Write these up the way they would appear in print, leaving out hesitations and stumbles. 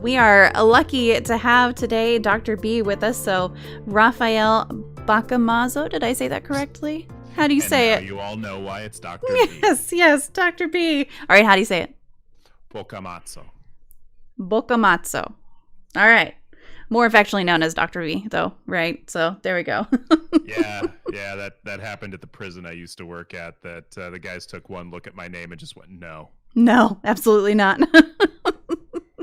We are lucky to have today Dr. B with us. So, Raffael Boccamazzo, did I say that correctly? How do you say it? You all know why it's Dr. B. Yes, Dr. B. All right, how do you say it? Boccamazzo. Boccamazzo. All right. More affectionately known as Dr. B, though, right? So there we go. yeah, that happened at the prison I used to work at. That the guys took one look at my name and just went, no. No, absolutely not.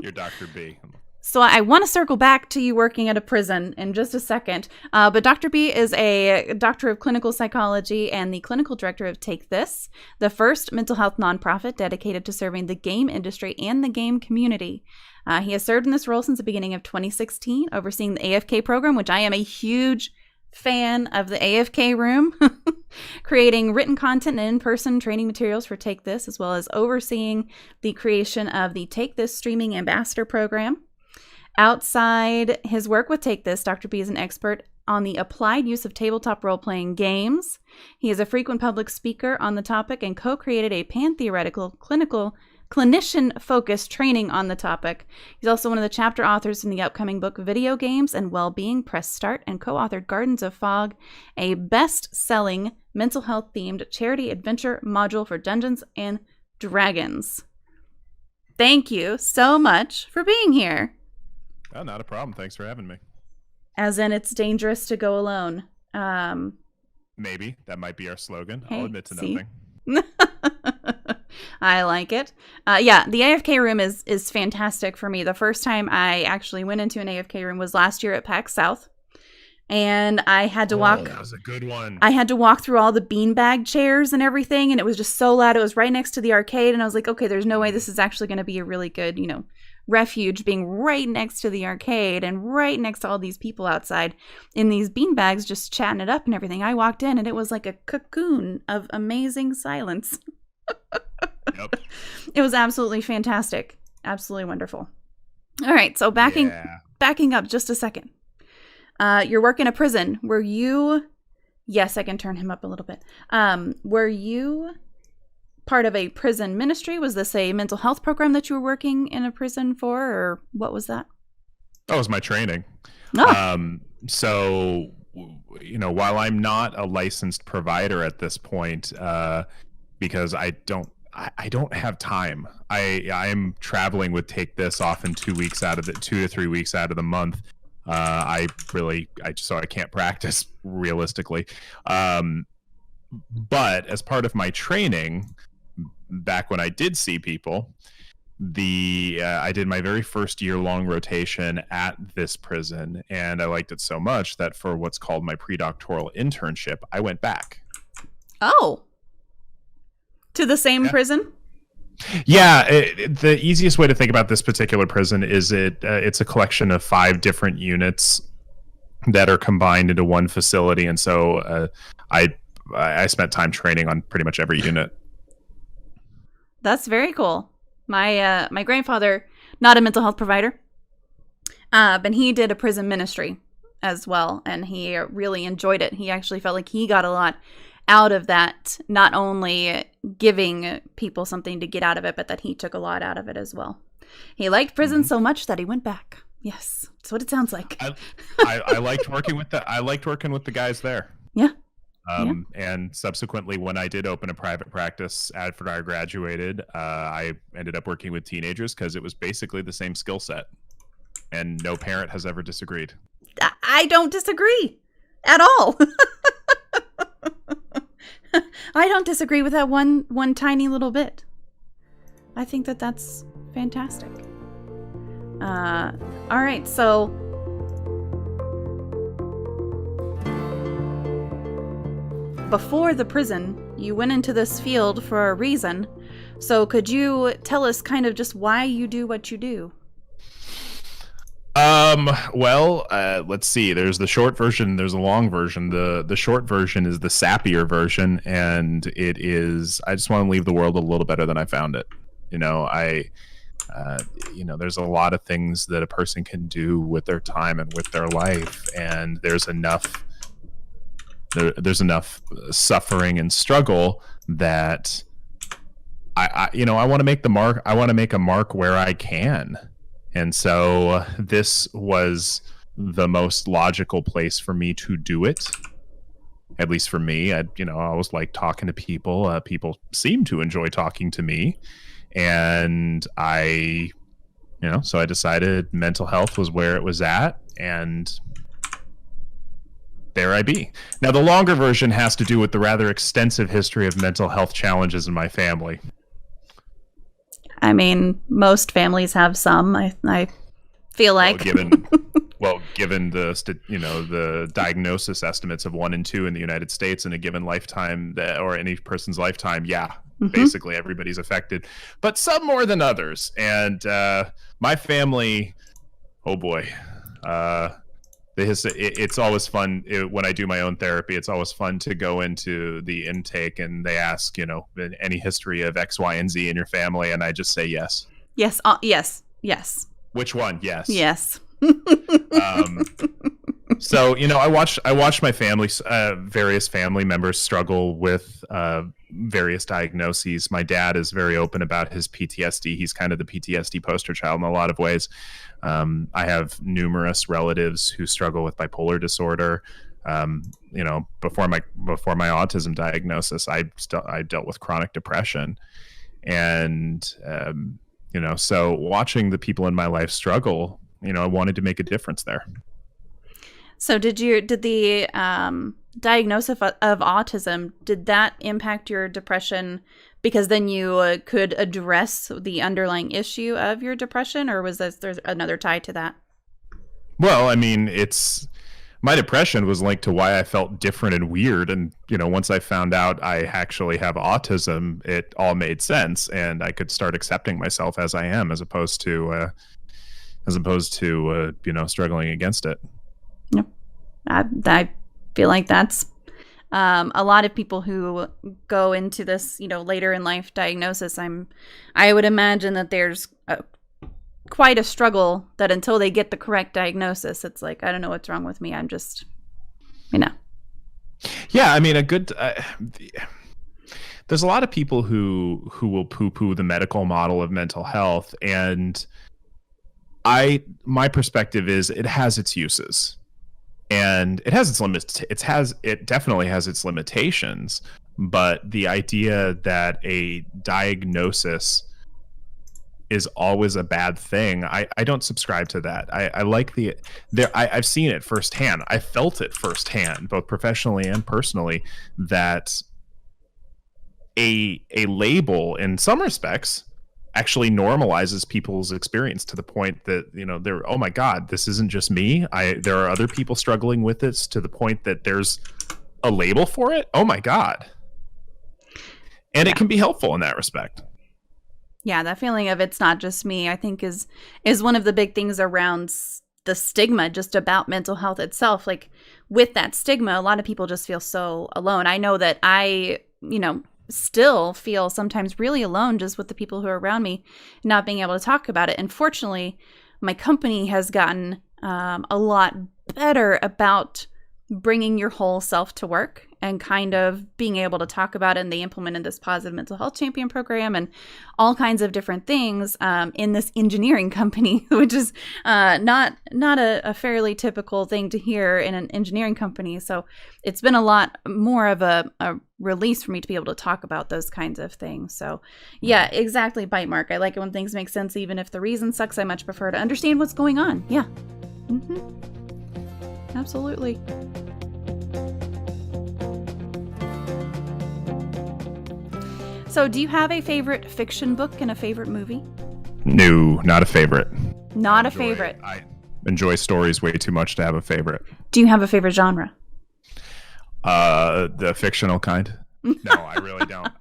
You're Dr. B. So I want to circle back to you working at a prison in just a second. But Dr. B is a doctor of clinical psychology and the clinical director of Take This, the first mental health nonprofit dedicated to serving the game industry and the game community. He has served in this role since the beginning of 2016, overseeing the AFK program, which I am a huge fan of the AFK Room, creating written content and in-person training materials for Take This, as well as overseeing the creation of the Take This Streaming Ambassador Program. Outside his work with Take This, Dr. B is an expert on the applied use of tabletop role-playing games. He is a frequent public speaker on the topic and co-created a pantheoretical clinician-focused training on the topic. He's also one of the chapter authors in the upcoming book Video Games and Wellbeing, Press Start, and co-authored Gardens of Fog, a best-selling mental health-themed charity adventure module for Dungeons and Dragons. Thank you so much for being here. Oh, not a problem. Thanks for having me. As in, it's dangerous to go alone. Maybe. That might be our slogan. Hey, I'll admit to nothing. I like it. Yeah, the AFK room is fantastic for me. The first time I actually went into an AFK room was last year at PAX South. And I had to walk. That was a good one. I had to walk through all the beanbag chairs and everything. And it was just so loud. It was right next to the arcade. And I was like, okay, there's no way this is actually going to be a really good, refuge, being right next to the arcade and right next to all these people outside in these beanbags just chatting it up and everything. I walked in and it was like a cocoon of amazing silence. Yep. It was absolutely fantastic. Absolutely wonderful. All right, so backing up just a second. Your work in a prison. Were you... Yes, I can turn him up a little bit. Were you part of a prison ministry? Was this a mental health program that you were working in a prison for, or what was that? That was my training. Oh. So, while I'm not a licensed provider at this point, because I don't have time. I'm traveling with Take This often 2 to 3 weeks out of the month. So I can't practice realistically. But as part of my training, back when I did see people, I did my very first year-long rotation at this prison, and I liked it so much that for what's called my pre-doctoral internship, I went back. Oh. To the same prison? Yeah, the easiest way to think about this particular prison is it's a collection of 5 different units that are combined into one facility, and so I spent time training on pretty much every unit. That's very cool. My grandfather, not a mental health provider, but he did a prison ministry as well, and he really enjoyed it. He actually felt like he got a lot out of that, not only giving people something to get out of it, but that he took a lot out of it as well. He liked prison so much that he went back. Yes, that's what it sounds like. I liked working with the guys there. Yeah. And subsequently, when I did open a private practice after I graduated, I ended up working with teenagers because it was basically the same skill set, and no parent has ever disagreed. I don't disagree at all. I don't disagree with that one tiny little bit. I think that's fantastic. All right, so before the prison, you went into this field for a reason. So could you tell us kind of just why you do what you do? Well, let's see. There's the short version. There's a long version. The short version is the sappier version, and it is, I just want to leave the world a little better than I found it. There's a lot of things that a person can do with their time and with their life, and there's enough suffering and struggle that I want to make the mark. I want to make a mark where I can. And so this was the most logical place for me to do it. At least for me, I always like talking to people. People seem to enjoy talking to me, and so I decided mental health was where it was at, and there I be. Now, the longer version has to do with the rather extensive history of mental health challenges in my family. I mean, most families have some. I feel like. Given the diagnosis estimates of 1 and 2 in the United States in a given lifetime, or any person's lifetime, basically everybody's affected, but some more than others. And my family, oh boy, it's always fun when I do my own therapy. It's always fun to go into the intake and they ask, any history of X, Y, and Z in your family, and I just say yes. Yes. Yes. Which one? Yes. Yes. So I watched my various family members struggle with various diagnoses. My dad is very open about his PTSD. He's kind of the PTSD poster child in a lot of ways. I have numerous relatives who struggle with bipolar disorder. Before my autism diagnosis, I dealt with chronic depression, and so watching the people in my life struggle, I wanted to make a difference there. So did the diagnosis of autism, did that impact your depression because then you could address the underlying issue of your depression, or was there's another tie to that? Well, I mean, my depression was linked to why I felt different and weird. And, once I found out I actually have autism, it all made sense, and I could start accepting myself as I am, as opposed to struggling against it. Yep. I feel like that's a lot of people who go into this, later in life diagnosis. I would imagine that there's quite a struggle that until they get the correct diagnosis, it's like, I don't know what's wrong with me. I'm just, Yeah, I mean, there's a lot of people who will poo-poo the medical model of mental health, and my perspective is it has its uses. And it has its limits. It definitely has its limitations. But the idea that a diagnosis is always a bad thing, I don't subscribe to that. I like I've seen it firsthand. I felt it firsthand, both professionally and personally, that a label in some respects actually normalizes people's experience to the point that they're, oh my god, this isn't just me. There are other people struggling with this, to the point that there's a label for it. Oh my god. And it can be helpful in that respect. Yeah, that feeling of it's not just me, I think is one of the big things around the stigma just about mental health itself. Like, with that stigma, a lot of people just feel so alone. I know that I still feel sometimes really alone just with the people who are around me, not being able to talk about it. And fortunately, my company has gotten a lot better about bringing your whole self to work and kind of being able to talk about it. And they implemented this positive mental health champion program and all kinds of different things in this engineering company, which is not a fairly typical thing to hear in an engineering company. So it's been a lot more of a release for me to be able to talk about those kinds of things. So yeah, exactly. Bite mark. I like it when things make sense, even if the reason sucks. I much prefer to understand what's going on. Yeah. Absolutely. So do you have a favorite fiction book and a favorite movie? No, not a favorite. Not a favorite. I enjoy stories way too much to have a favorite. Do you have a favorite genre? The fictional kind. No, I really don't.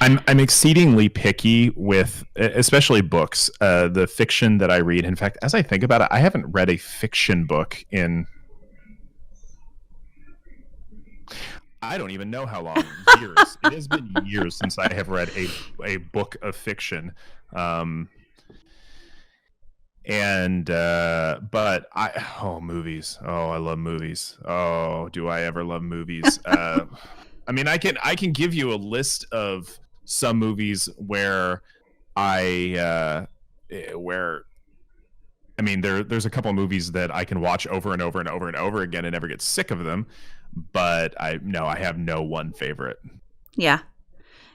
I'm exceedingly picky with, especially books. The fiction that I read. In fact, as I think about it, I haven't read a fiction book in, I don't even know how long. Years. It has been years since I have read a book of fiction. But movies. Oh, I love movies. Oh, do I ever love movies? I mean, I can give you a list of some movies where where I mean, there's a couple of movies that I can watch over and over and over and over again and never get sick of them. But I have no one favorite. Yeah.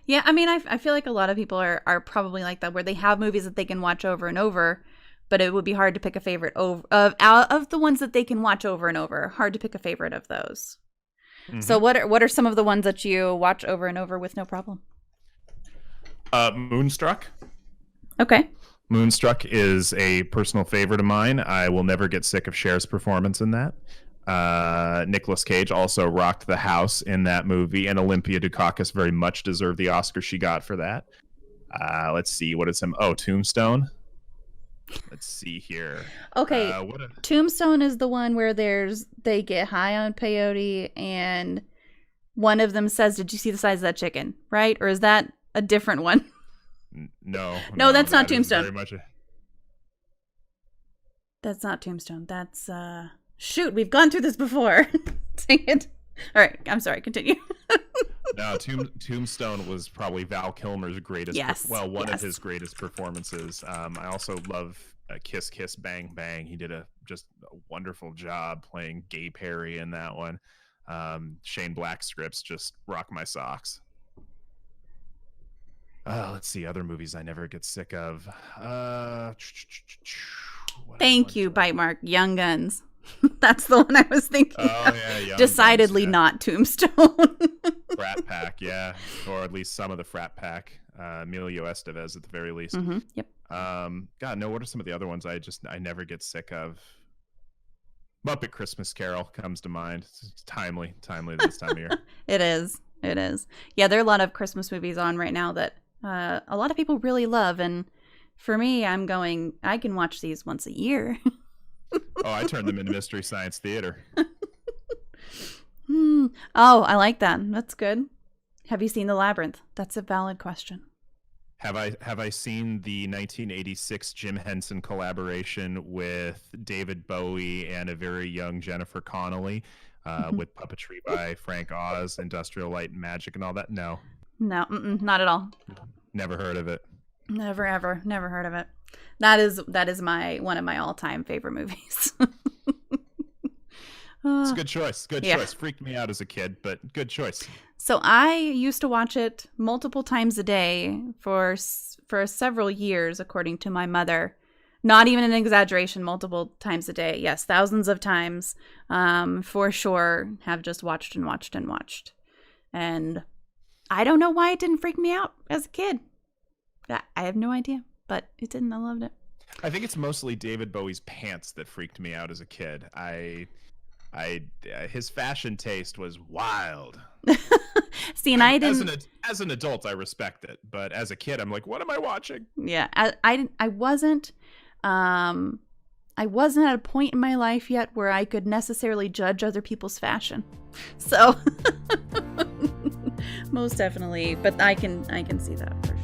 Yeah, I mean, I feel like a lot of people are probably like that, where they have movies that they can watch over and over, but it would be hard to pick a favorite out of the ones that they can watch over and over. Hard to pick a favorite of those. Mm-hmm. So what are some of the ones that you watch over and over with no problem? Moonstruck. Okay. Moonstruck is a personal favorite of mine. I will never get sick of Cher's performance in that. Nicolas Cage also rocked the house in that movie, and Olympia Dukakis very much deserved the Oscar she got for that. Let's see, what is some? Oh, Tombstone. Let's see here. Okay, Tombstone is the one where they get high on peyote, and one of them says, "Did you see the size of that chicken?" Right? Or is that a different one? No, that's not Tombstone. Very much That's not Tombstone. That's shoot, we've gone through this before. Dang it. All right, I'm sorry, continue. No, Tombstone was probably Val Kilmer's greatest, one of his greatest performances. I also love Kiss Kiss Bang Bang. He did just a wonderful job playing Gay Perry in that one. Shane Black scripts just rock my socks. Let's see, other movies I never get sick of. Thank you, Bite Mark. Young Guns. That's the one I was thinking. Oh, yeah, decidedly Guns, yeah. Not Tombstone. Frat Pack, yeah, or at least some of the Frat Pack. Emilio Estevez, at the very least. Mm-hmm. Yep. God, no. What are some of the other ones I never get sick of? Muppet Christmas Carol comes to mind. It's timely this time of year. It is. Yeah, there are a lot of Christmas movies on right now that a lot of people really love, and for me, I can watch these once a year. Oh, I turned them into Mystery Science Theater. Oh, I like that. That's good. Have you seen The Labyrinth? That's a valid question. Have I seen the 1986 Jim Henson collaboration with David Bowie and a very young Jennifer Connelly, with puppetry by Frank Oz, Industrial Light and Magic, and all that? No, not at all. Never heard of it. Never heard of it. That is one of my all-time favorite movies. It's a good choice. Choice. Freaked me out as a kid, but good choice. So I used to watch it multiple times a day for several years, according to my mother. Not even an exaggeration, multiple times a day. Yes, thousands of times, for sure. Have just watched and watched and watched. And I don't know why it didn't freak me out as a kid. I have no idea, but it didn't. I loved it. I think it's mostly David Bowie's pants that freaked me out as a kid. His fashion taste was wild. See, and I didn't. As an adult, I respect it, but as a kid, I'm like, what am I watching? Yeah, I wasn't. I wasn't at a point in my life yet where I could necessarily judge other people's fashion. So, most definitely, but I can see that for sure.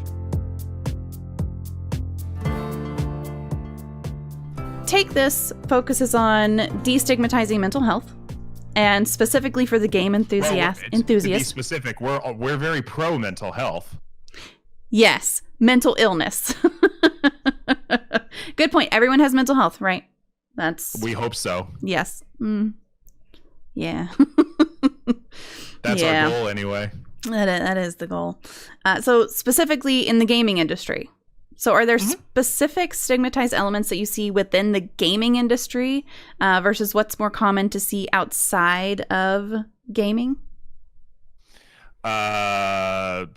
Take This focuses on destigmatizing mental health, and specifically for the game enthusiast. To be specific, we're very pro mental health. Yes, mental illness. Good point. Everyone has mental health, right? We hope so. Yes. Yeah. That's our goal anyway. That is the goal. So specifically in the gaming industry. So are there specific stigmatized elements that you see within the gaming industry versus what's more common to see outside of gaming? We'll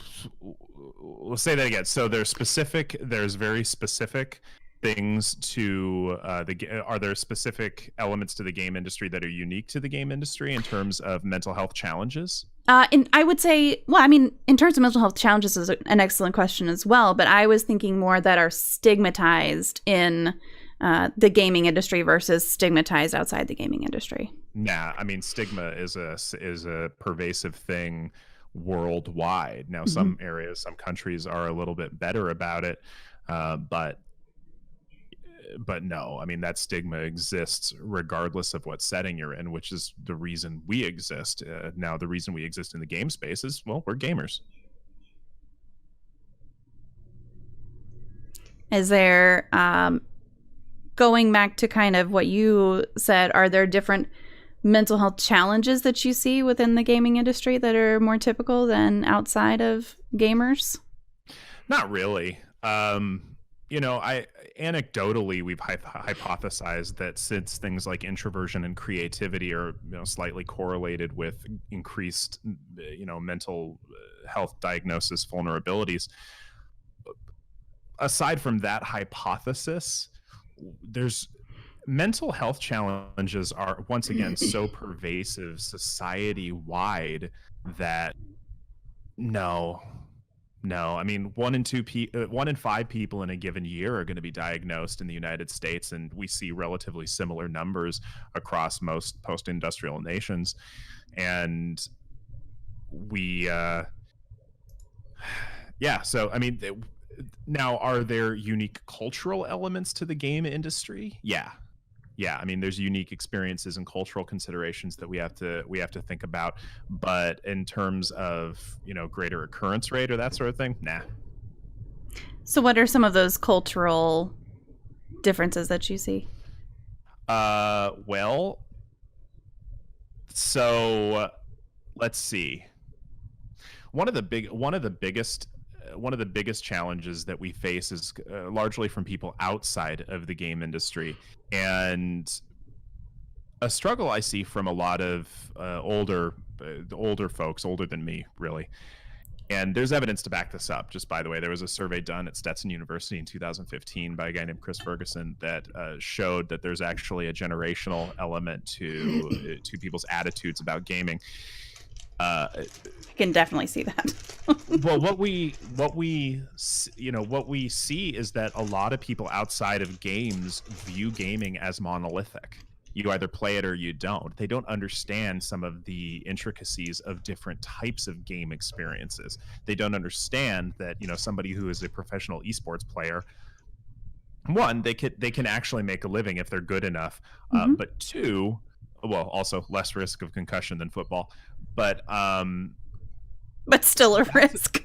say that again. So there's very specific things to are there specific elements to the game industry that are unique to the game industry in terms of mental health challenges? And I would say, well, I mean, in terms of mental health challenges is an excellent question as well, but I was thinking more that are stigmatized in the gaming industry versus stigmatized outside the gaming industry. Nah, I mean, stigma is a pervasive thing worldwide. Now, some areas, some countries are a little bit better about it, but no, I mean, that stigma exists regardless of what setting you're in, which is the reason we exist. Now, the reason we exist in the game space is, well, we're gamers. Is there going back to kind of what you said, are there different mental health challenges that you see within the gaming industry that are more typical than outside of gamers? Not really. Anecdotally, we've hypothesized that since things like introversion and creativity are, slightly correlated with increased, mental health diagnosis vulnerabilities. Aside from that hypothesis, there's mental health challenges are once again so pervasive society-wide that no. I mean, 1 in 5 people in a given year are going to be diagnosed in the United States, and we see relatively similar numbers across most post-industrial nations. And we, so I mean, now are there unique cultural elements to the game industry? Yeah. I mean, there's unique experiences and cultural considerations that we have to think about. But in terms of, greater occurrence rate or that sort of thing, nah. So what are some of those cultural differences that you see? Well, so let's see. One of the biggest challenges that we face is largely from people outside of the game industry, and a struggle I see from a lot of older folks, older than me, really. And there's evidence to back this up. Just by the way, there was a survey done at Stetson University in 2015 by a guy named Chris Ferguson that showed that there's actually a generational element to people's attitudes about gaming. I can definitely see that. Well, what we see is that a lot of people outside of games view gaming as monolithic. You either play it or you don't. They don't understand some of the intricacies of different types of game experiences. They don't understand that, somebody who is a professional esports player, one, they can actually make a living if they're good enough. But two, well, also less risk of concussion than football. But still a risk.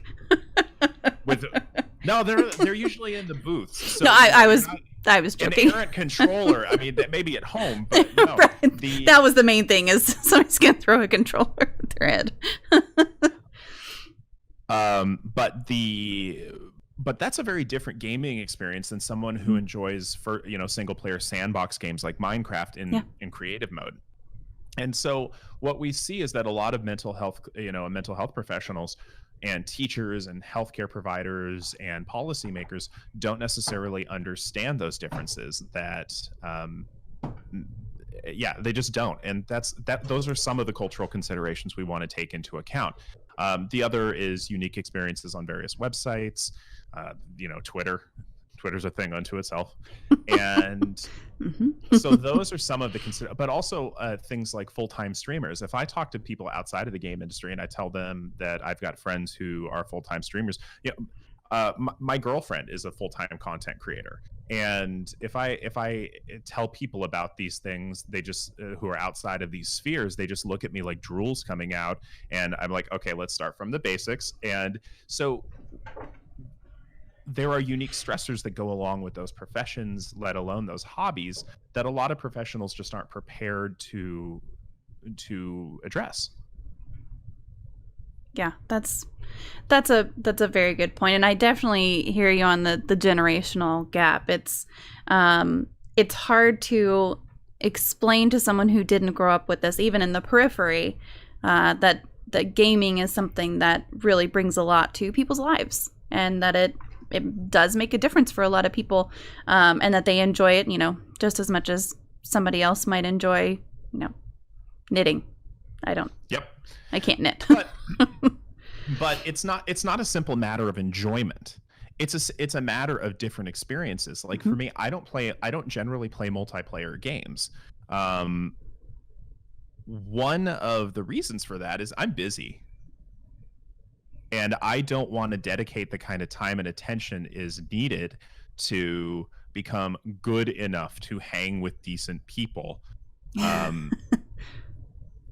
They're usually in the booths. So, no, I was joking. An errant controller. I mean, that may be at home, but no. Right. That was the main thing: is somebody's gonna throw a controller at their head. But that's a very different gaming experience than someone who enjoys single player sandbox games like Minecraft in creative mode. And so what we see is that a lot of mental health professionals and teachers and healthcare providers and policymakers don't necessarily understand those differences. They just don't. And those are some of the cultural considerations we want to take into account. The other is unique experiences on various websites, Twitter's a thing unto itself. And so those are some of the but also things like full-time streamers. If I talk to people outside of the game industry and I tell them that I've got friends who are full-time streamers, my girlfriend is a full-time content creator. And if I tell people about these things, they just who are outside of these spheres, they just look at me like drool's coming out. And I'm like, okay, let's start from the basics. And so there are unique stressors that go along with those professions, let alone those hobbies, that a lot of professionals just aren't prepared to address. Yeah, that's a very good point, and I definitely hear you on the generational gap. It's hard to explain to someone who didn't grow up with this, even in the periphery, that gaming is something that really brings a lot to people's lives, and that it does make a difference for a lot of people, and that they enjoy it, just as much as somebody else might enjoy, knitting. I don't. Yep. I can't knit. But it's not a simple matter of enjoyment. It's a matter of different experiences. Like for me, I don't generally play multiplayer games. One of the reasons for that is I'm busy. And I don't want to dedicate the kind of time and attention is needed to become good enough to hang with decent people.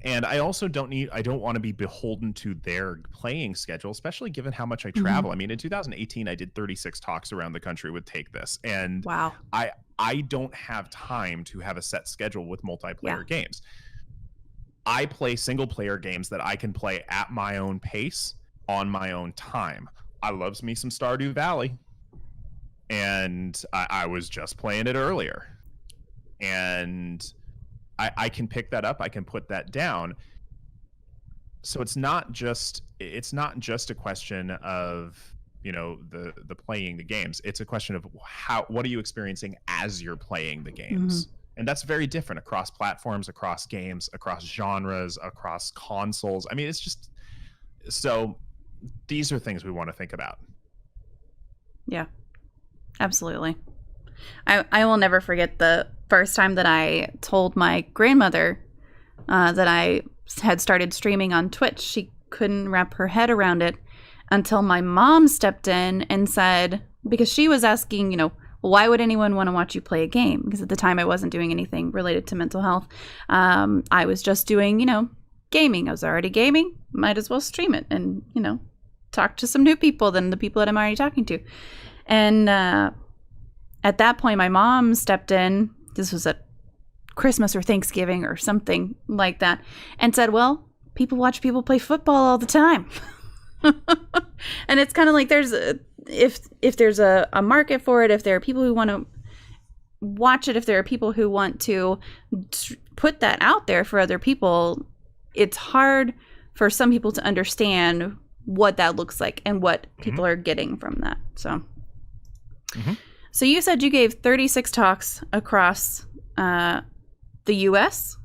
And I also don't want to be beholden to their playing schedule, especially given how much I travel. I mean, in 2018, I did 36 talks around the country with Take This. And wow. I I don't have time to have a set schedule with multiplayer games. I play single player games that I can play at my own pace on my own time. I loves me some Stardew Valley, and I was just playing it earlier, and I can pick that up. I can put that down. So it's not just a question of, you know, the playing the games. It's a question of what are you experiencing as you're playing the games. And that's very different across platforms, across games, across genres, across consoles. I mean, it's just, so these are things we want to think about. Yeah, absolutely. I will never forget the first time that I told my grandmother that I had started streaming on Twitch. She couldn't wrap her head around it until my mom stepped in and said, because she was asking, you know, why would anyone want to watch you play a game? Because at the time I wasn't doing anything related to mental health. I was just doing, you know, gaming. I was already gaming. Might as well stream it and, you know, talk to some new people than the people that I'm already talking to. And at that point, my mom stepped in. This was at Christmas or Thanksgiving or something like that, and said, well, people watch people play football all the time. And it's kind of like if there's a market for it, if there are people who want to watch it, if there are people who want to put that out there for other people, it's hard for some people to understand what that looks like and what people are getting from that. So, so you said you gave 36 talks across the U.S.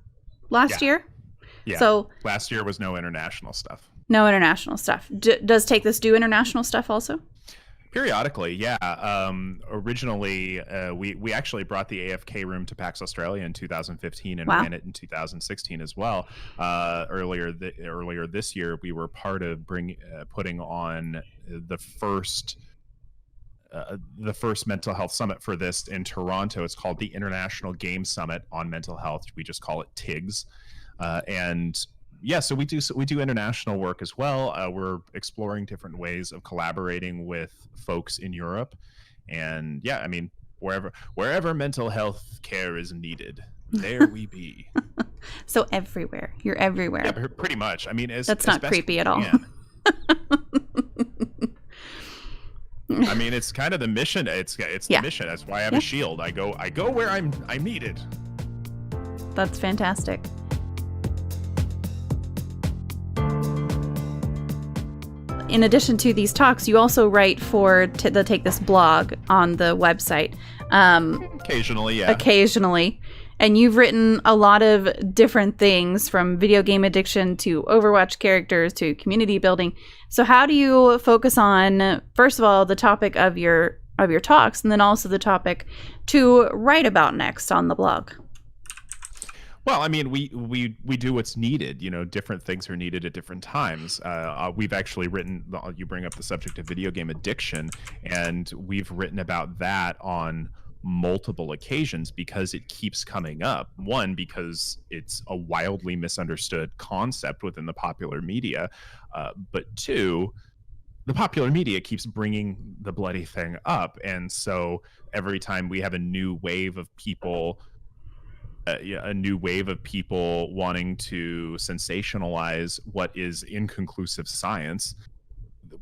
last year? Yeah. So last year was no international stuff. No international stuff. Does Take This do international stuff also? Periodically, yeah. Originally, we actually brought the AFK Room to PAX Australia in 2015 and ran it in 2016 as well. Earlier this year, we were part of putting on the first mental health summit for this in Toronto. It's called the International Game Summit on Mental Health. We just call it TIGS, and yeah, so we do international work as well. We're exploring different ways of collaborating with folks in Europe, and yeah, I mean, wherever mental health care is needed, there we be. So everywhere, you're everywhere. Yeah, pretty much. I mean, that's not creepy at all. I mean, it's kind of the mission. It's the mission. That's why I have a shield. I go where I'm needed. That's fantastic. In addition to these talks, you also write for the Take This blog on the website. Occasionally, yeah. Occasionally. And you've written a lot of different things, from video game addiction to Overwatch characters to community building. So how do you focus on, first of all, the topic of your talks, and then also the topic to write about next on the blog? Well, I mean, we do what's needed. You know, different things are needed at different times. We've actually written, you bring up the subject of video game addiction, and we've written about that on multiple occasions because it keeps coming up. One, because it's a wildly misunderstood concept within the popular media, but two, the popular media keeps bringing the bloody thing up, and so every time we have a new wave of people wanting to sensationalize what is inconclusive science,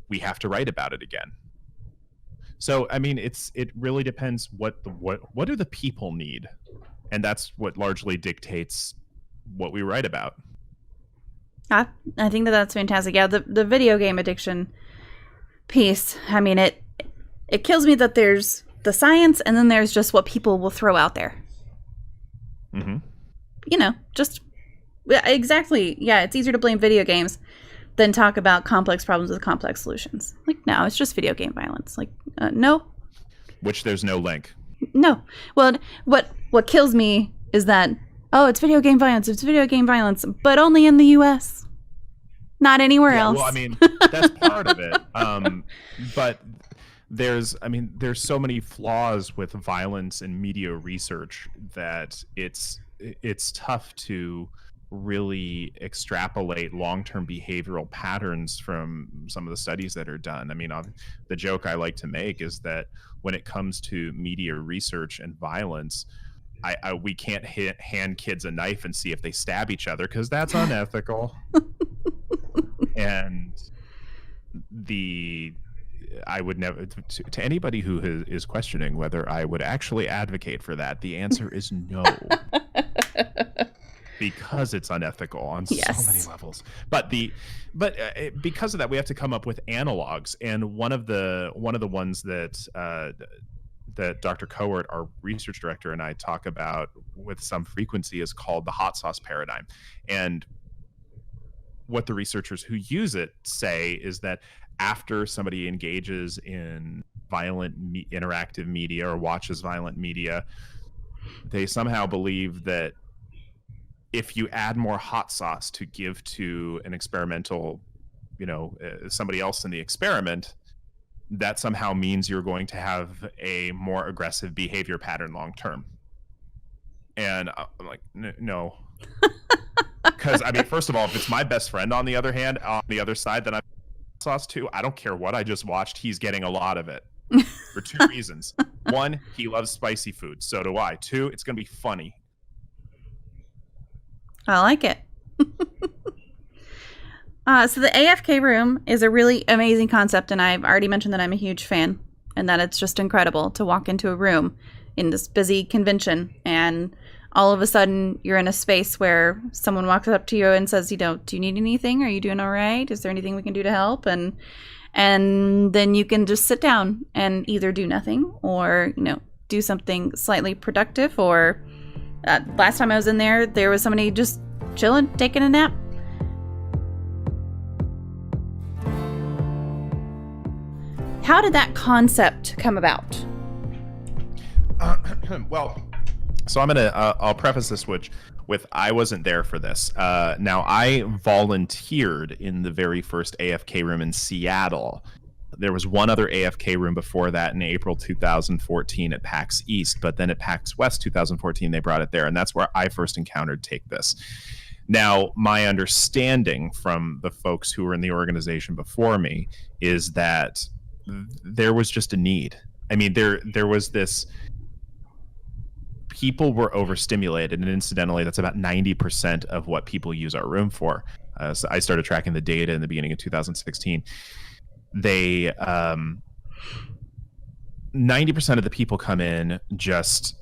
we have to write about it again. So, I mean, it really depends what do the people need, and that's what largely dictates what we write about. I think that's fantastic. Yeah, the video game addiction piece. I mean, it kills me that there's the science and then there's just what people will throw out there. You know, just exactly. Yeah, it's easier to blame video games than talk about complex problems with complex solutions. Like, no, it's just video game violence. Like, no. Which there's no link. No. Well, what kills me is that, oh, it's video game violence. It's video game violence, but only in the U.S., not anywhere else. Well, I mean, that's part of it. But there's so many flaws with violence and media research that it's tough to really extrapolate long-term behavioral patterns from some of the studies that are done. I mean, the joke I like to make is that when it comes to media research and violence, we can't hand kids a knife and see if they stab each other, because that's unethical. And I would never, to anybody who is questioning whether I would actually advocate for that, the answer is no. Because it's unethical on so many levels. But because of that, we have to come up with analogs. And one of the ones that Dr. Cowart, our research director, and I talk about with some frequency is called the hot sauce paradigm. And what the researchers who use it say is that after somebody engages in violent interactive media or watches violent media, they somehow believe that if you add more hot sauce to give to an experimental, somebody else in the experiment, that somehow means you're going to have a more aggressive behavior pattern long term. And I'm like, no. Because, I mean, first of all, if it's my best friend on the other side that I'm sauce to, I don't care what I just watched, he's getting a lot of it. For two reasons. One, he loves spicy food. So do I. Two, it's going to be funny. I like it. So the AFK Room is a really amazing concept, and I've already mentioned that I'm a huge fan, and that it's just incredible to walk into a room in this busy convention, and all of a sudden you're in a space where someone walks up to you and says, do you need anything? Are you doing all right? Is there anything we can do to help? And then you can just sit down and either do nothing or, do something slightly productive. Or last time I was in there was somebody just chilling, taking a nap. How did that concept come about? Well, so I'll preface this with I wasn't there for this. Now, I volunteered in the very first AFK room in Seattle. There was one other AFK room before that in April 2014 at PAX East, but then at PAX West 2014, they brought it there, and that's where I first encountered Take This. Now, my understanding from the folks who were in the organization before me is that there was just a need. I mean, there was this... People were overstimulated, and incidentally, that's about 90% of what people use our room for. So I started tracking the data in the beginning of 2016. 90% of the people come in just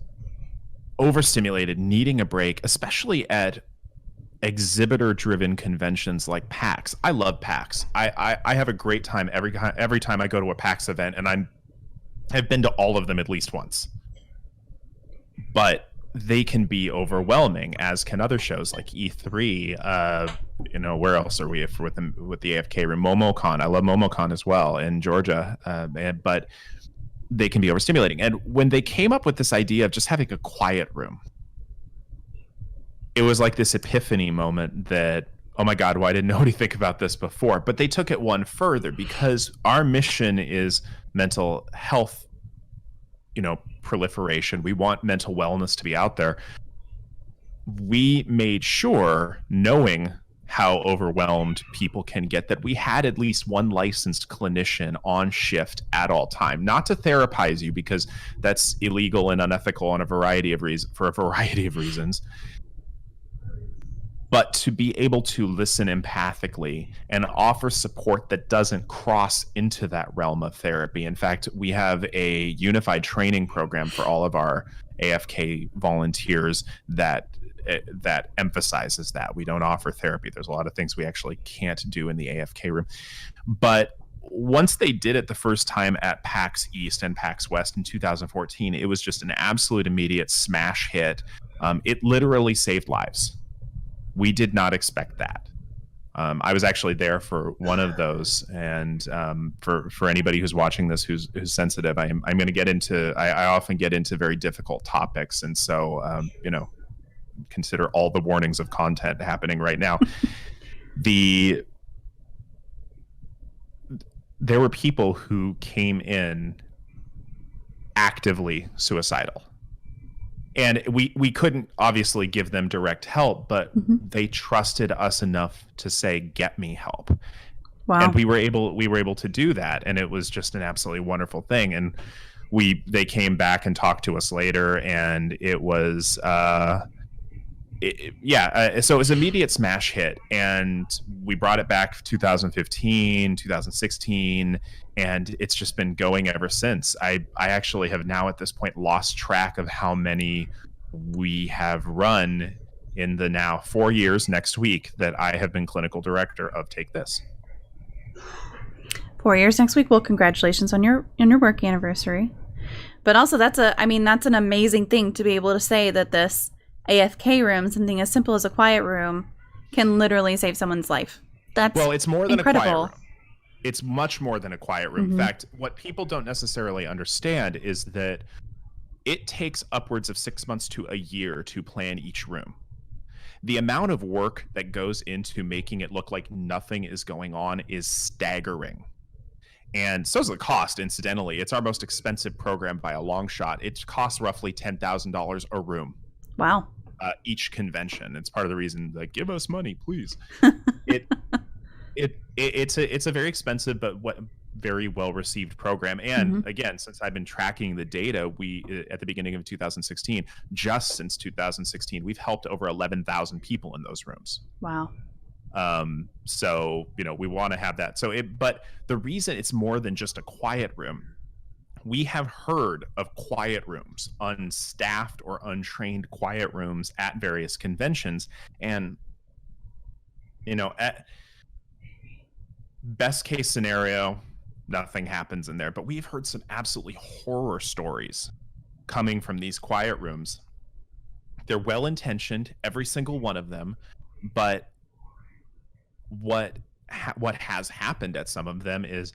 overstimulated, needing a break, especially at exhibitor-driven conventions like PAX. I love PAX. I have a great time every time I go to a PAX event, and I've been to all of them at least once. But they can be overwhelming, as can other shows like E3. Where else are we with the AFK room? MomoCon. I love MomoCon as well in Georgia. But they can be overstimulating. And when they came up with this idea of just having a quiet room, it was like this epiphany moment that, oh my God, why didn't nobody think about this before? But they took it one further, because our mission is mental health, proliferation. We want mental wellness to be out there. We made sure, knowing how overwhelmed people can get, that we had at least one licensed clinician on shift at all time, not to therapize you, because that's illegal and unethical for a variety of reasons, but to be able to listen empathically and offer support that doesn't cross into that realm of therapy. In fact, we have a unified training program for all of our AFK volunteers that emphasizes that. We don't offer therapy. There's a lot of things we actually can't do in the AFK room. But once they did it the first time at PAX East and PAX West in 2014, it was just an absolute immediate smash hit. It literally saved lives. We did not expect that. I was actually there for one of those, and for anybody who's watching this who's sensitive, I'm going to get into. I often get into very difficult topics, and so consider all the warnings of content happening right now. There were people who came in actively suicidal. And we couldn't obviously give them direct help, but they trusted us enough to say, get me help. Wow. And we were able to do that, and it was just an absolutely wonderful thing. And they came back and talked to us later, and it was so it was an immediate smash hit, and we brought it back 2015, 2016, and it's just been going ever since. I actually have now at this point lost track of how many we have run in the now 4 years next week that I have been clinical director of Take This. 4 years next week. Well, congratulations on your work anniversary. But also that's an amazing thing to be able to say that this AFK room, something as simple as a quiet room, can literally save someone's life. It's more than incredible. A quiet room. It's much more than a quiet room. In fact, what people don't necessarily understand is that it takes upwards of 6 months to a year to plan each room. The amount of work that goes into making it look like nothing is going on is staggering. And so is the cost, incidentally. It's our most expensive program by a long shot. It costs roughly $10,000 a room. Wow. Each convention. It's part of the reason, like, give us money, please. It's a very expensive but very well received program. And again, since I've been tracking the data, we at the beginning of 2016, just since 2016, we've helped over 11,000 people in those rooms. Wow. So we want to have that. But the reason it's more than just a quiet room, we have heard of quiet rooms, unstaffed or untrained quiet rooms at various conventions. And, at best case scenario, nothing happens in there. But we've heard some absolutely horror stories coming from these quiet rooms. They're well-intentioned, every single one of them. But what has happened at some of them is,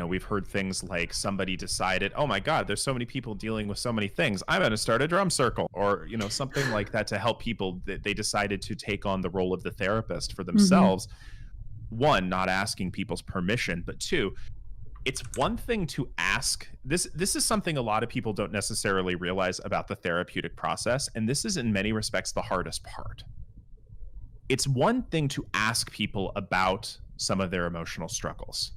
we've heard things like somebody decided, oh my God, there's so many people dealing with so many things, I'm going to start a drum circle, or something like that to help people. That they decided to take on the role of the therapist for themselves. One, not asking people's permission, but two, it's one thing to ask. This is something a lot of people don't necessarily realize about the therapeutic process, and this is in many respects the hardest part. It's one thing to ask people about some of their emotional struggles.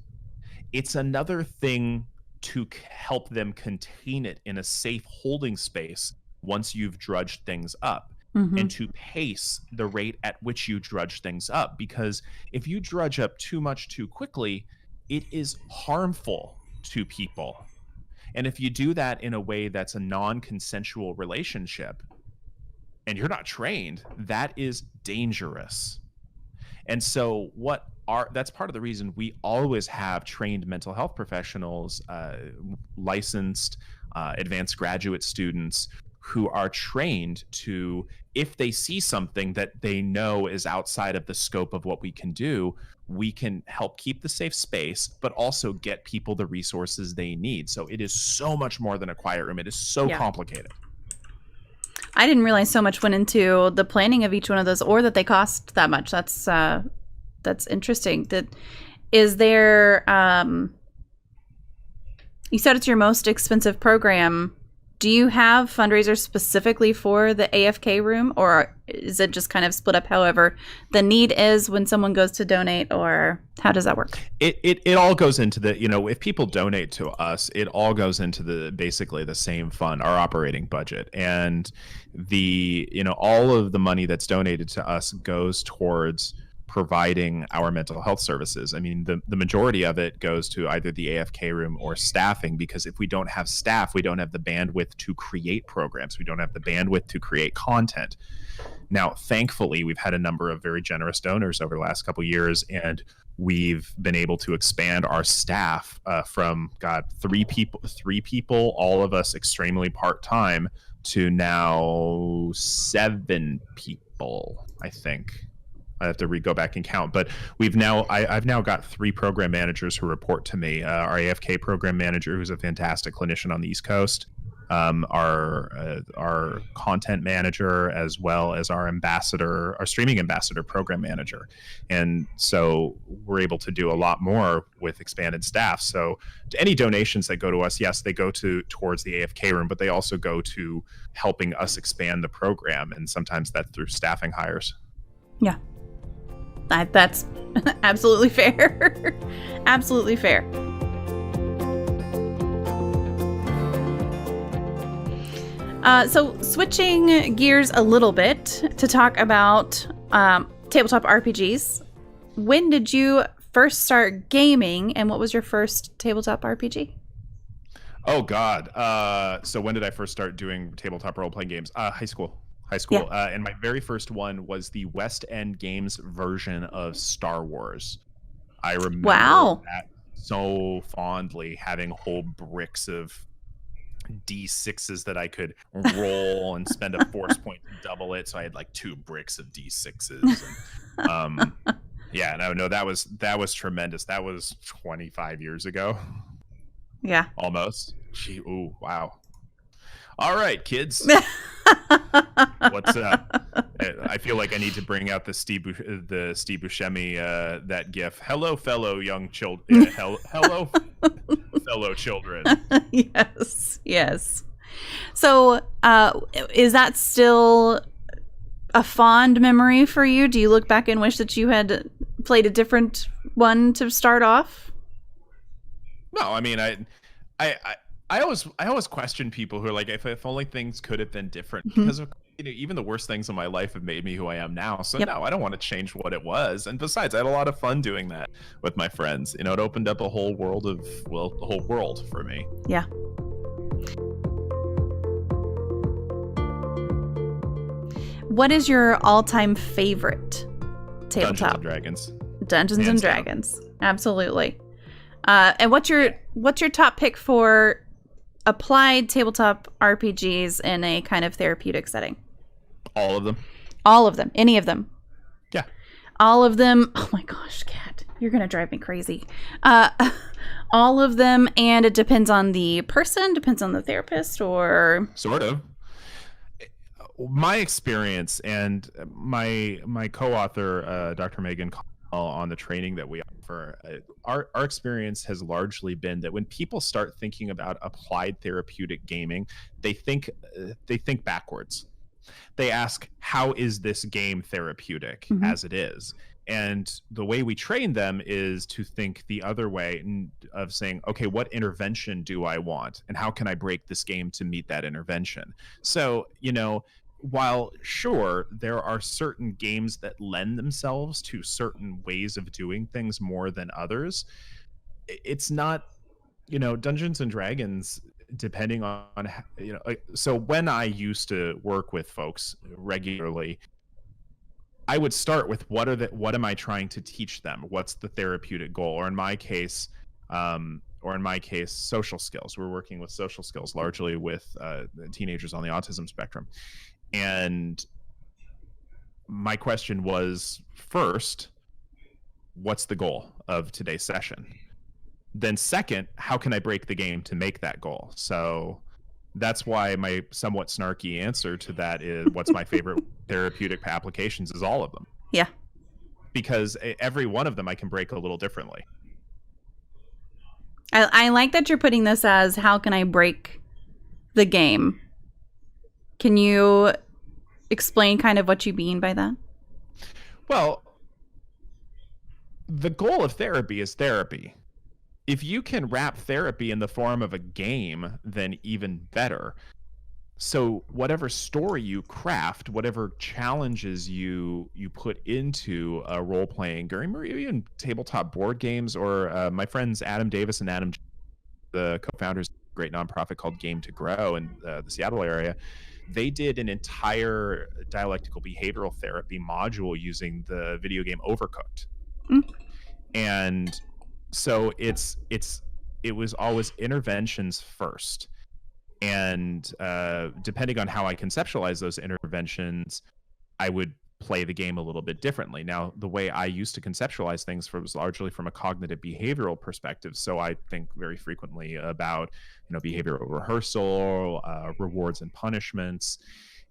It's another thing to help them contain it in a safe holding space once you've drudged things up, and to pace the rate at which you drudge things up. Because if you drudge up too much too quickly, it is harmful to people. And if you do that in a way that's a non-consensual relationship and you're not trained, that is dangerous. And so that's part of the reason we always have trained mental health professionals, licensed, advanced graduate students who are trained to, if they see something that they know is outside of the scope of what we can do, we can help keep the safe space, but also get people the resources they need. So it is so much more than a quiet room. It is so complicated. I didn't realize so much went into the planning of each one of those, or that they cost that much. That's interesting. Is there, you said it's your most expensive program. Do you have fundraisers specifically for the AFK room, or is it just kind of split up however the need is when someone goes to donate, or how does that work? It all goes into the, if people donate to us, it all goes into basically the same fund, our operating budget. And all of the money that's donated to us goes towards providing our mental health services. I mean, the majority of it goes to either the AFK room or staffing, because if we don't have staff, we don't have the bandwidth to create programs. We don't have the bandwidth to create content. Now, thankfully, we've had a number of very generous donors over the last couple of years, and we've been able to expand our staff from, three people, all of us extremely part-time, to now 7 people, I think. I have to go back and count, but I've now got 3 program managers who report to me. Our AFK program manager, who's a fantastic clinician on the East Coast, our content manager, as well as our ambassador, our streaming ambassador program manager. And so we're able to do a lot more with expanded staff. So any donations that go to us, yes, they go towards the AFK room, but they also go to helping us expand the program. And sometimes that's through staffing hires. Yeah. That's absolutely fair. Absolutely fair. So switching gears a little bit to talk about tabletop RPGs. When did you first start gaming, and what was your first tabletop RPG? Oh, God. So when did I first start doing tabletop role-playing games? High school. Yeah. And my very first one was the West End Games version of Star Wars. I remember that so fondly, having whole bricks of D6s that I could roll and spend a force point to double it. So I had like 2 bricks of D6s. And, yeah, no, that was tremendous. That was 25 years ago. Yeah. Almost. Gee, ooh, wow. All right, kids. What's I feel like I need to bring out the Steve Buscemi that gif. Hello, fellow young children. Hello, fellow children. Yes. So, is that still a fond memory for you? Do you look back and wish that you had played a different one to start off? No, I mean, I always question people who are like, if only things could have been different, because of, even the worst things in my life have made me who I am now. So no, I don't want to change what it was. And besides, I had a lot of fun doing that with my friends. It opened up a whole world the whole world for me. Yeah. What is your all-time favorite tabletop? Dungeons and Dragons. Absolutely. And what's your top pick for applied tabletop RPGs in a kind of therapeutic setting? All of them. All of them. Any of them. Yeah. All of them. Oh my gosh, Kat, you're gonna drive me crazy. All of them, and it depends on the person, depends on the therapist, or sort of. My experience and my co-author, Dr. Megan, on the training that we offer, our experience has largely been that when people start thinking about applied therapeutic gaming, they think backwards. They ask, how is this game therapeutic as it is? And the way we train them is to think the other way of saying, okay, what intervention do I want? And how can I break this game to meet that intervention? So, while sure, there are certain games that lend themselves to certain ways of doing things more than others, it's not, Dungeons and Dragons, depending on, so when I used to work with folks regularly, I would start with what am I trying to teach them? What's the therapeutic goal? Or in my case, social skills. We're working with social skills largely with teenagers on the autism spectrum. And my question was, first, what's the goal of today's session? Then second, how can I break the game to make that goal? So that's why my somewhat snarky answer to that is, what's my favorite therapeutic applications is all of them. Yeah. Because every one of them I can break a little differently. I like that you're putting this as, how can I break the game? Can you explain kind of what you mean by that? Well, the goal of therapy is therapy. If you can wrap therapy in the form of a game, then even better. So whatever story you craft, whatever challenges you put into a role-playing game, or even tabletop board games, or my friends Adam Davis and Adam, the co-founders of a great nonprofit called Game to Grow in the Seattle area, they did an entire dialectical behavioral therapy module using the video game Overcooked. And so it was always interventions first. And depending on how I conceptualize those interventions, I would play the game a little bit differently. Now, the way I used to conceptualize things was largely from a cognitive behavioral perspective. So I think very frequently about, behavioral rehearsal, rewards and punishments.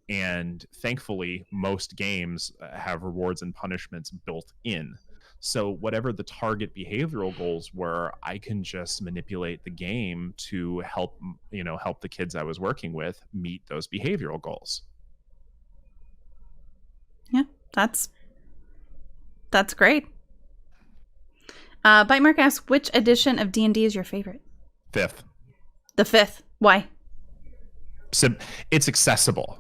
And thankfully, most games have rewards and punishments built in. So whatever the target behavioral goals were, I can just manipulate the game to help the kids I was working with meet those behavioral goals. Yeah, that's great. Bite Mark asks, which edition of D&D is your favorite? 5th. The 5th. Why? So it's accessible.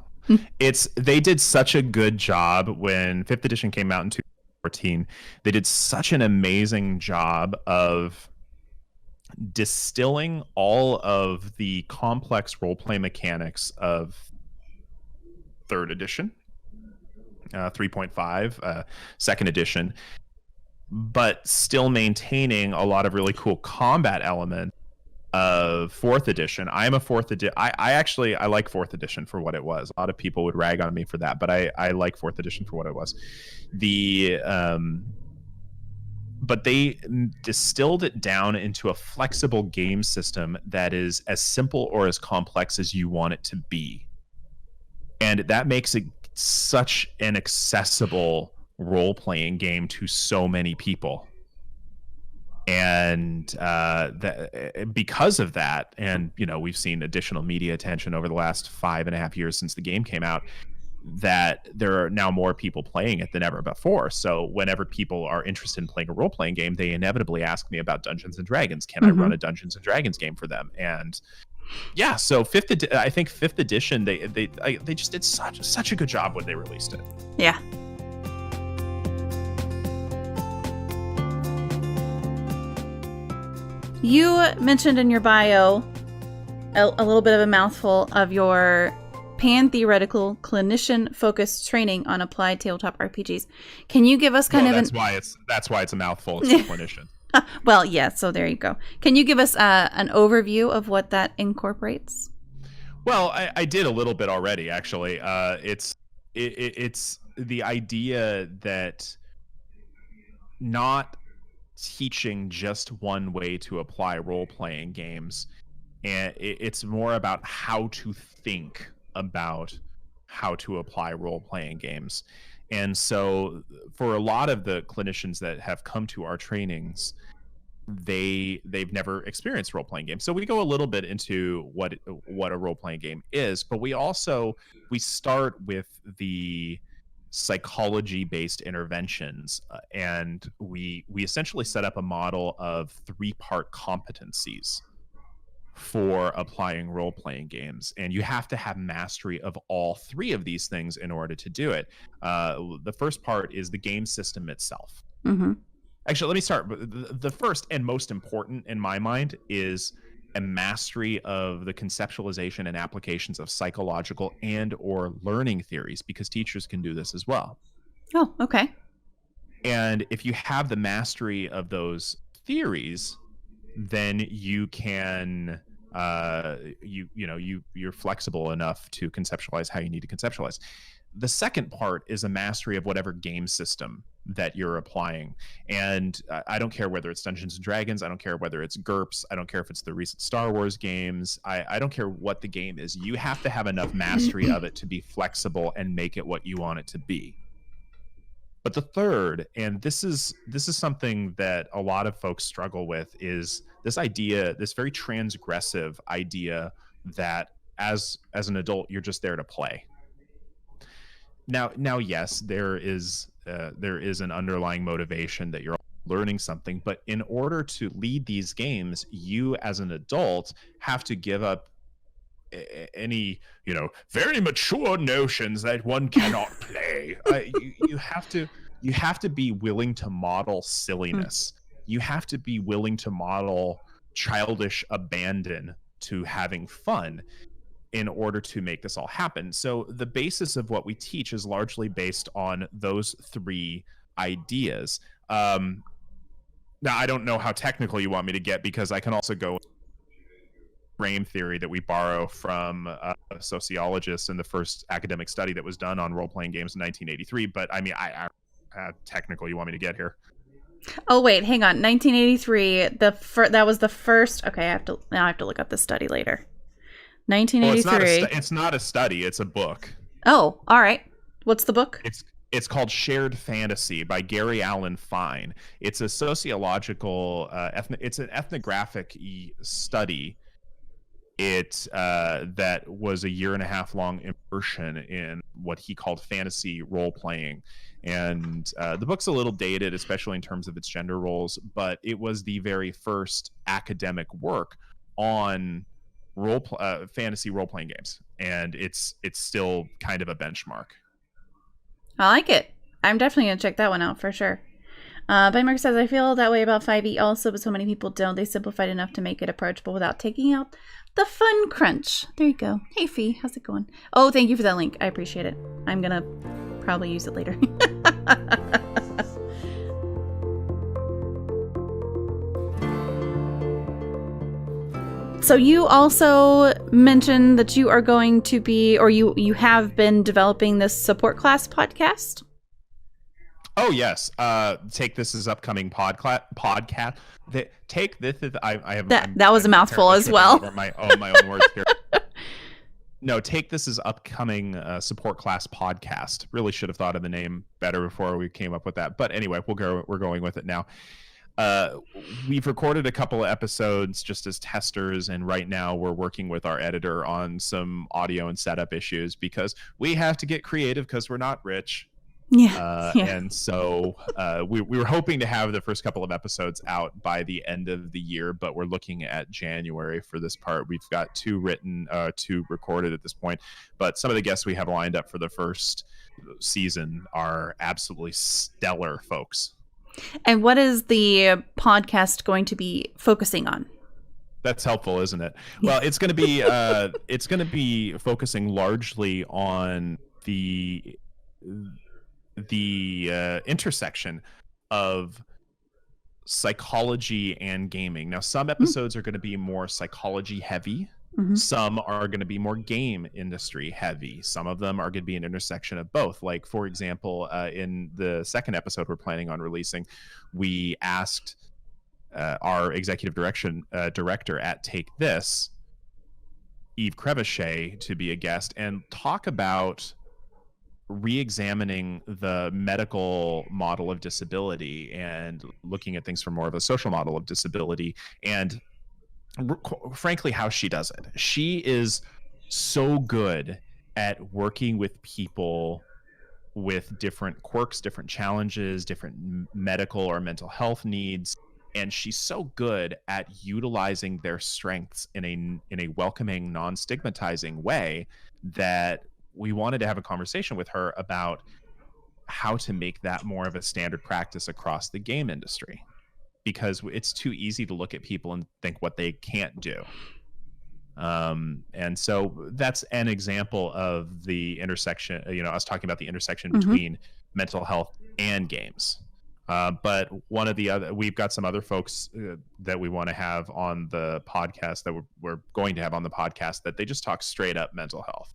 They did such a good job when 5th edition came out in 2014. They did such an amazing job of distilling all of the complex role-play mechanics of 3rd edition, 3.5, 2nd edition, but still maintaining a lot of really cool combat elements of 4th edition. I am a 4th edition. I like 4th edition for what it was. A lot of people would rag on me for that, but I like 4th edition for what it was. But they distilled it down into a flexible game system that is as simple or as complex as you want it to be. And that makes it such an accessible role-playing game to so many people. And because of that, and we've seen additional media attention over the last 5.5 years since the game came out, that there are now more people playing it than ever before. So whenever people are interested in playing a role-playing game, they inevitably ask me about Dungeons and Dragons. Can I run a Dungeons and Dragons game for them? And yeah, so I think 5th edition, they just did such a good job when they released it. Yeah. You mentioned in your bio a little bit of a mouthful of your pantheoretical clinician-focused training on applied tabletop RPGs. Can you give us that's why it's a mouthful. It's a clinician. Well, yeah. So there you go. Can you give us an overview of what that incorporates? Well, I did a little bit already, actually. It's the idea that not teaching just one way to apply role-playing games, and it's more about how to think about how to apply role-playing games. And so for a lot of the clinicians that have come to our trainings, they've never experienced role-playing games. So we go a little bit into what a role-playing game is, but we start with the psychology-based interventions, and we essentially set up a model of 3-part competencies for applying role-playing games, and you have to have mastery of all 3 of these things in order to do it. The first part is the game system itself. Mm-hmm. Actually, let me start. The first and most important in my mind is a mastery of the conceptualization and applications of psychological and or learning theories, because teachers can do this as well. Oh, okay. And if you have the mastery of those theories, then you can you're flexible enough to conceptualize how you need to conceptualize. The second part is a mastery of whatever game system that you're applying. And I don't care whether it's Dungeons and Dragons, I don't care whether it's GURPS, I don't care if it's the recent Star Wars games, I don't care what the game is. You have to have enough mastery of it to be flexible and make it what you want it to be. But the third, and this is something that a lot of folks struggle with, is this idea, this very transgressive idea that as an adult, you're just there to play. Now, yes, there is an underlying motivation that you're learning something, but in order to lead these games, you as an adult have to give up any very mature notions that one cannot play. You have to be willing to model silliness. You have to be willing to model childish abandon to having fun in order to make this all happen. So the basis of what we teach is largely based on those 3 ideas. Now, I don't know how technical you want me to get, because I can also go frame theory that we borrow from sociologists in the first academic study that was done on role-playing games in 1983. But I mean, I how technical you want me to get here? Oh wait, hang on. 1983. That was the first. Okay, I have to look up the study later. 1983. Well, it's not a study. It's a book. Oh, all right. What's the book? It's called Shared Fantasy by Gary Allen Fine. It's a sociological, it's an ethnographic study. That was a 1.5 year long immersion in what he called fantasy role playing. And the book's a little dated, especially in terms of its gender roles, but it was the very first academic work on fantasy role playing games, and it's still kind of a benchmark. I like it. I'm definitely going to check that one out for sure. Benmark says, I feel that way about 5e also, but so many people don't. They simplified enough to make it approachable without taking out the fun crunch. There you go. Hey, Fee, how's it going? Oh, thank you for that link. I appreciate it. I'm going to probably use it later. So you also mentioned that you are going to be, or you have been developing this support class podcast. Oh yes, Take This is upcoming podcast. Take This is I have that was a mouthful as well. My own words here. No, Take This is upcoming support class podcast. Really should have thought of the name better before we came up with that. But anyway, we're going with it now. We've recorded a couple of episodes just as testers, and right now we're working with our editor on some audio and setup issues because we have to get creative because we're not rich. Yeah. And so we were hoping to have the first couple of episodes out by the end of the year, but we're looking at January for this part. We've got 2 recorded at this point, but some of the guests we have lined up for the first season are absolutely stellar folks. And what is the podcast going to be focusing on? That's helpful, isn't it? Well, it's going to be focusing largely on the intersection of psychology and gaming. Now, some episodes are going to be more psychology heavy. Mm-hmm. Some are going to be more game industry heavy. Some of them are going to be an intersection of both. Like, for example, in the second episode we're planning on releasing, we asked our executive director at Take This, Eve Crevichet, to be a guest and talk about re-examining the medical model of disability and looking at things from more of a social model of disability, and frankly how she does it. She is so good at working with people with different quirks, different challenges, different medical or mental health needs, and she's so good at utilizing their strengths in a welcoming, non-stigmatizing way that we wanted to have a conversation with her about how to make that more of a standard practice across the game industry, because it's too easy to look at people and think what they can't do. And so that's an example of the intersection. I was talking about the intersection between mental health and games. But one of the other, we've got some other folks that we want to have on the podcast that we're going to have on the podcast that they just talk straight up mental health.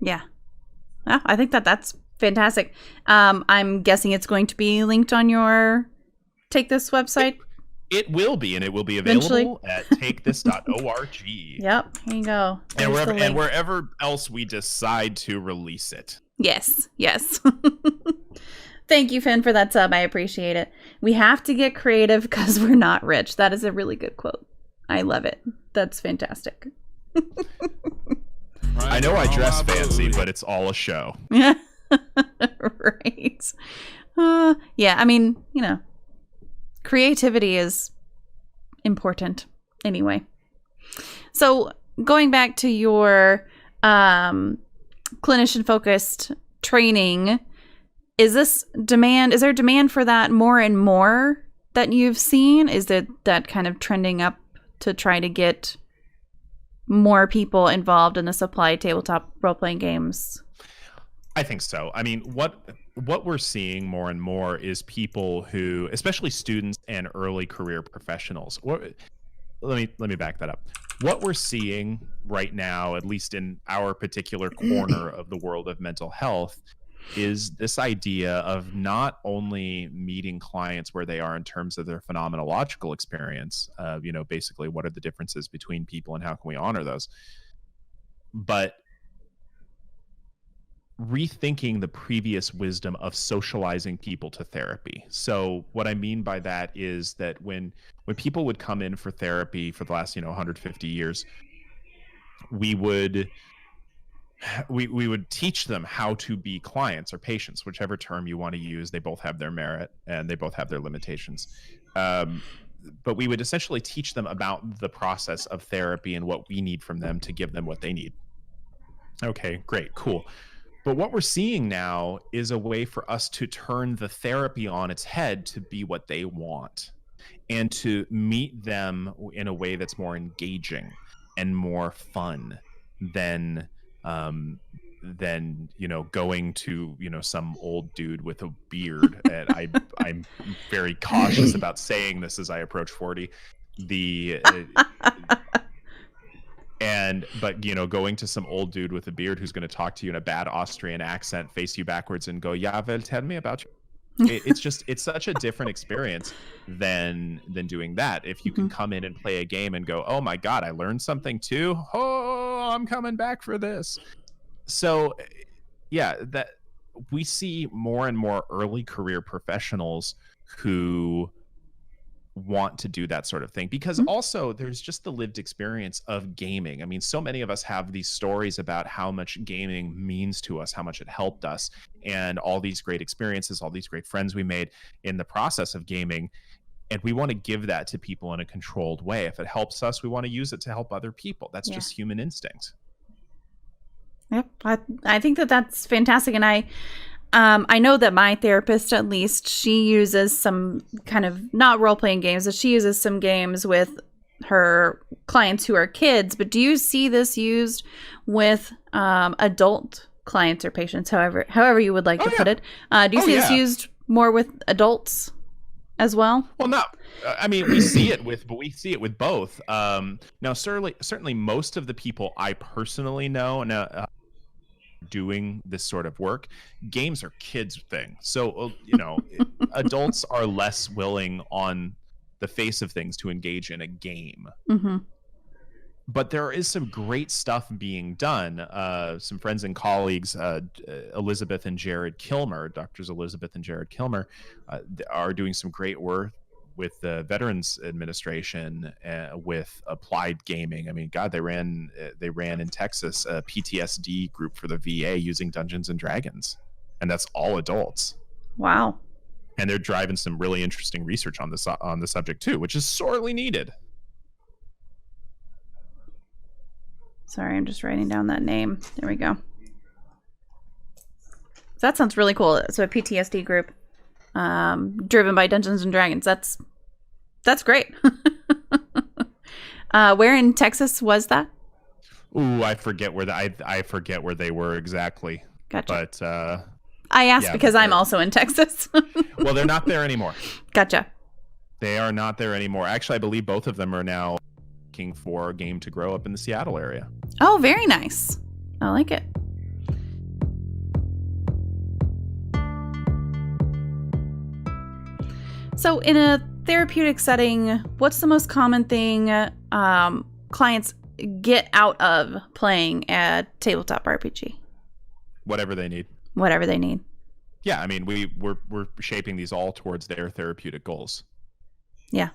Yeah. Well, I think that's fantastic. I'm guessing it's going to be linked on your Take This website. It will be, and it will be available at takethis.org. Yep, here you go. And wherever else we decide to release it. Yes. Thank you, Finn, for that sub. I appreciate it. We have to get creative because we're not rich. That is a really good quote. I love it. That's fantastic. I know I dress fancy, but it's all a show. Yeah. Right. Yeah, I mean, creativity is important anyway. So going back to your clinician-focused training, is there demand for that more and more that you've seen? Is that kind of trending up to try to get more people involved in the supply tabletop role-playing games? I think so. I mean, what we're seeing more and more is people who, especially students and early career professionals, let me back that up. What we're seeing right now, at least in our particular corner of the world of mental health, is this idea of not only meeting clients where they are in terms of their phenomenological experience, basically what are the differences between people and how can we honor those, but rethinking the previous wisdom of socializing people to therapy. So what I mean by that is that when people would come in for therapy for the last 150 years, we would teach them how to be clients or patients, whichever term you want to use. They both have their merit and they both have their limitations. But we would essentially teach them about the process of therapy and what we need from them to give them what they need. Okay, great, cool. But what we're seeing now is a way for us to turn the therapy on its head to be what they want and to meet them in a way that's more engaging and more fun than going to some old dude with a beard. And I'm very cautious about saying this as I approach 40. But going to some old dude with a beard who's going to talk to you in a bad Austrian accent, face you backwards, and go, "Yeah, well, tell me about you." It's such a different experience than doing that. If you can come in and play a game and go, "Oh my God, I learned something too. Oh, I'm coming back for this." So, yeah, that we see more and more early career professionals who want to do that sort of thing, because also there's just the lived experience of gaming. I mean, so many of us have these stories about how much gaming means to us, how much it helped us, and all these great experiences, all these great friends we made in the process of gaming. And we want to give that to people in a controlled way. If it helps us, we want to use it to help other people. That's just human instinct. Yep. I think that's fantastic. And I know that my therapist, at least, she uses some kind of, not role-playing games, but she uses some games with her clients who are kids. But do you see this used with adult clients or patients, however you would like to put it? Do you see this used more with adults as well? Well, no. I mean, we see it with both. Now, certainly most of the people I personally know doing this sort of work, games are kids' thing. So, adults are less willing on the face of things to engage in a game. Mm-hmm. But there is some great stuff being done. Some friends and colleagues, Elizabeth and Jared Kilmer, Doctors Elizabeth and Jared Kilmer, are doing some great work with the Veterans Administration with applied gaming. I mean, God, they ran in Texas a PTSD group for the VA using Dungeons and Dragons, and that's all adults. Wow. And they're driving some really interesting research on the subject too, which is sorely needed. Sorry, I'm just writing down that name. There we go. That sounds really cool. So a PTSD group. Driven by Dungeons and Dragons. That's great. Where in Texas was that? Ooh, I forget where I forget where they were exactly. Gotcha. But I asked because I'm also in Texas. Well, they're not there anymore. Gotcha. They are not there anymore. Actually, I believe both of them are now looking for a game to grow up in the Seattle area. Oh, very nice. I like it. So in a therapeutic setting, what's the most common thing clients get out of playing a tabletop RPG? Whatever they need. Whatever they need. Yeah, I mean, we're shaping these all towards their therapeutic goals. Yeah.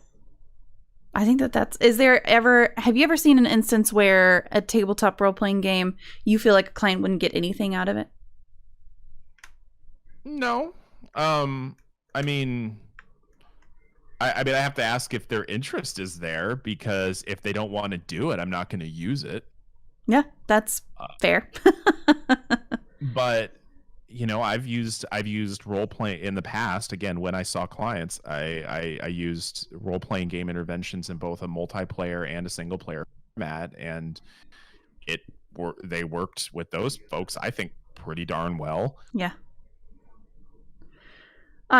I think have you ever seen an instance where a tabletop role-playing game, you feel like a client wouldn't get anything out of it? No. I mean, I have to ask if their interest is there, because if they don't want to do it, I'm not going to use it. Yeah, that's fair. But I've used role play in the past. Again, when I saw clients, I used role playing game interventions in both a multiplayer and a single player format, and they worked with those folks, I think, pretty darn well. Yeah.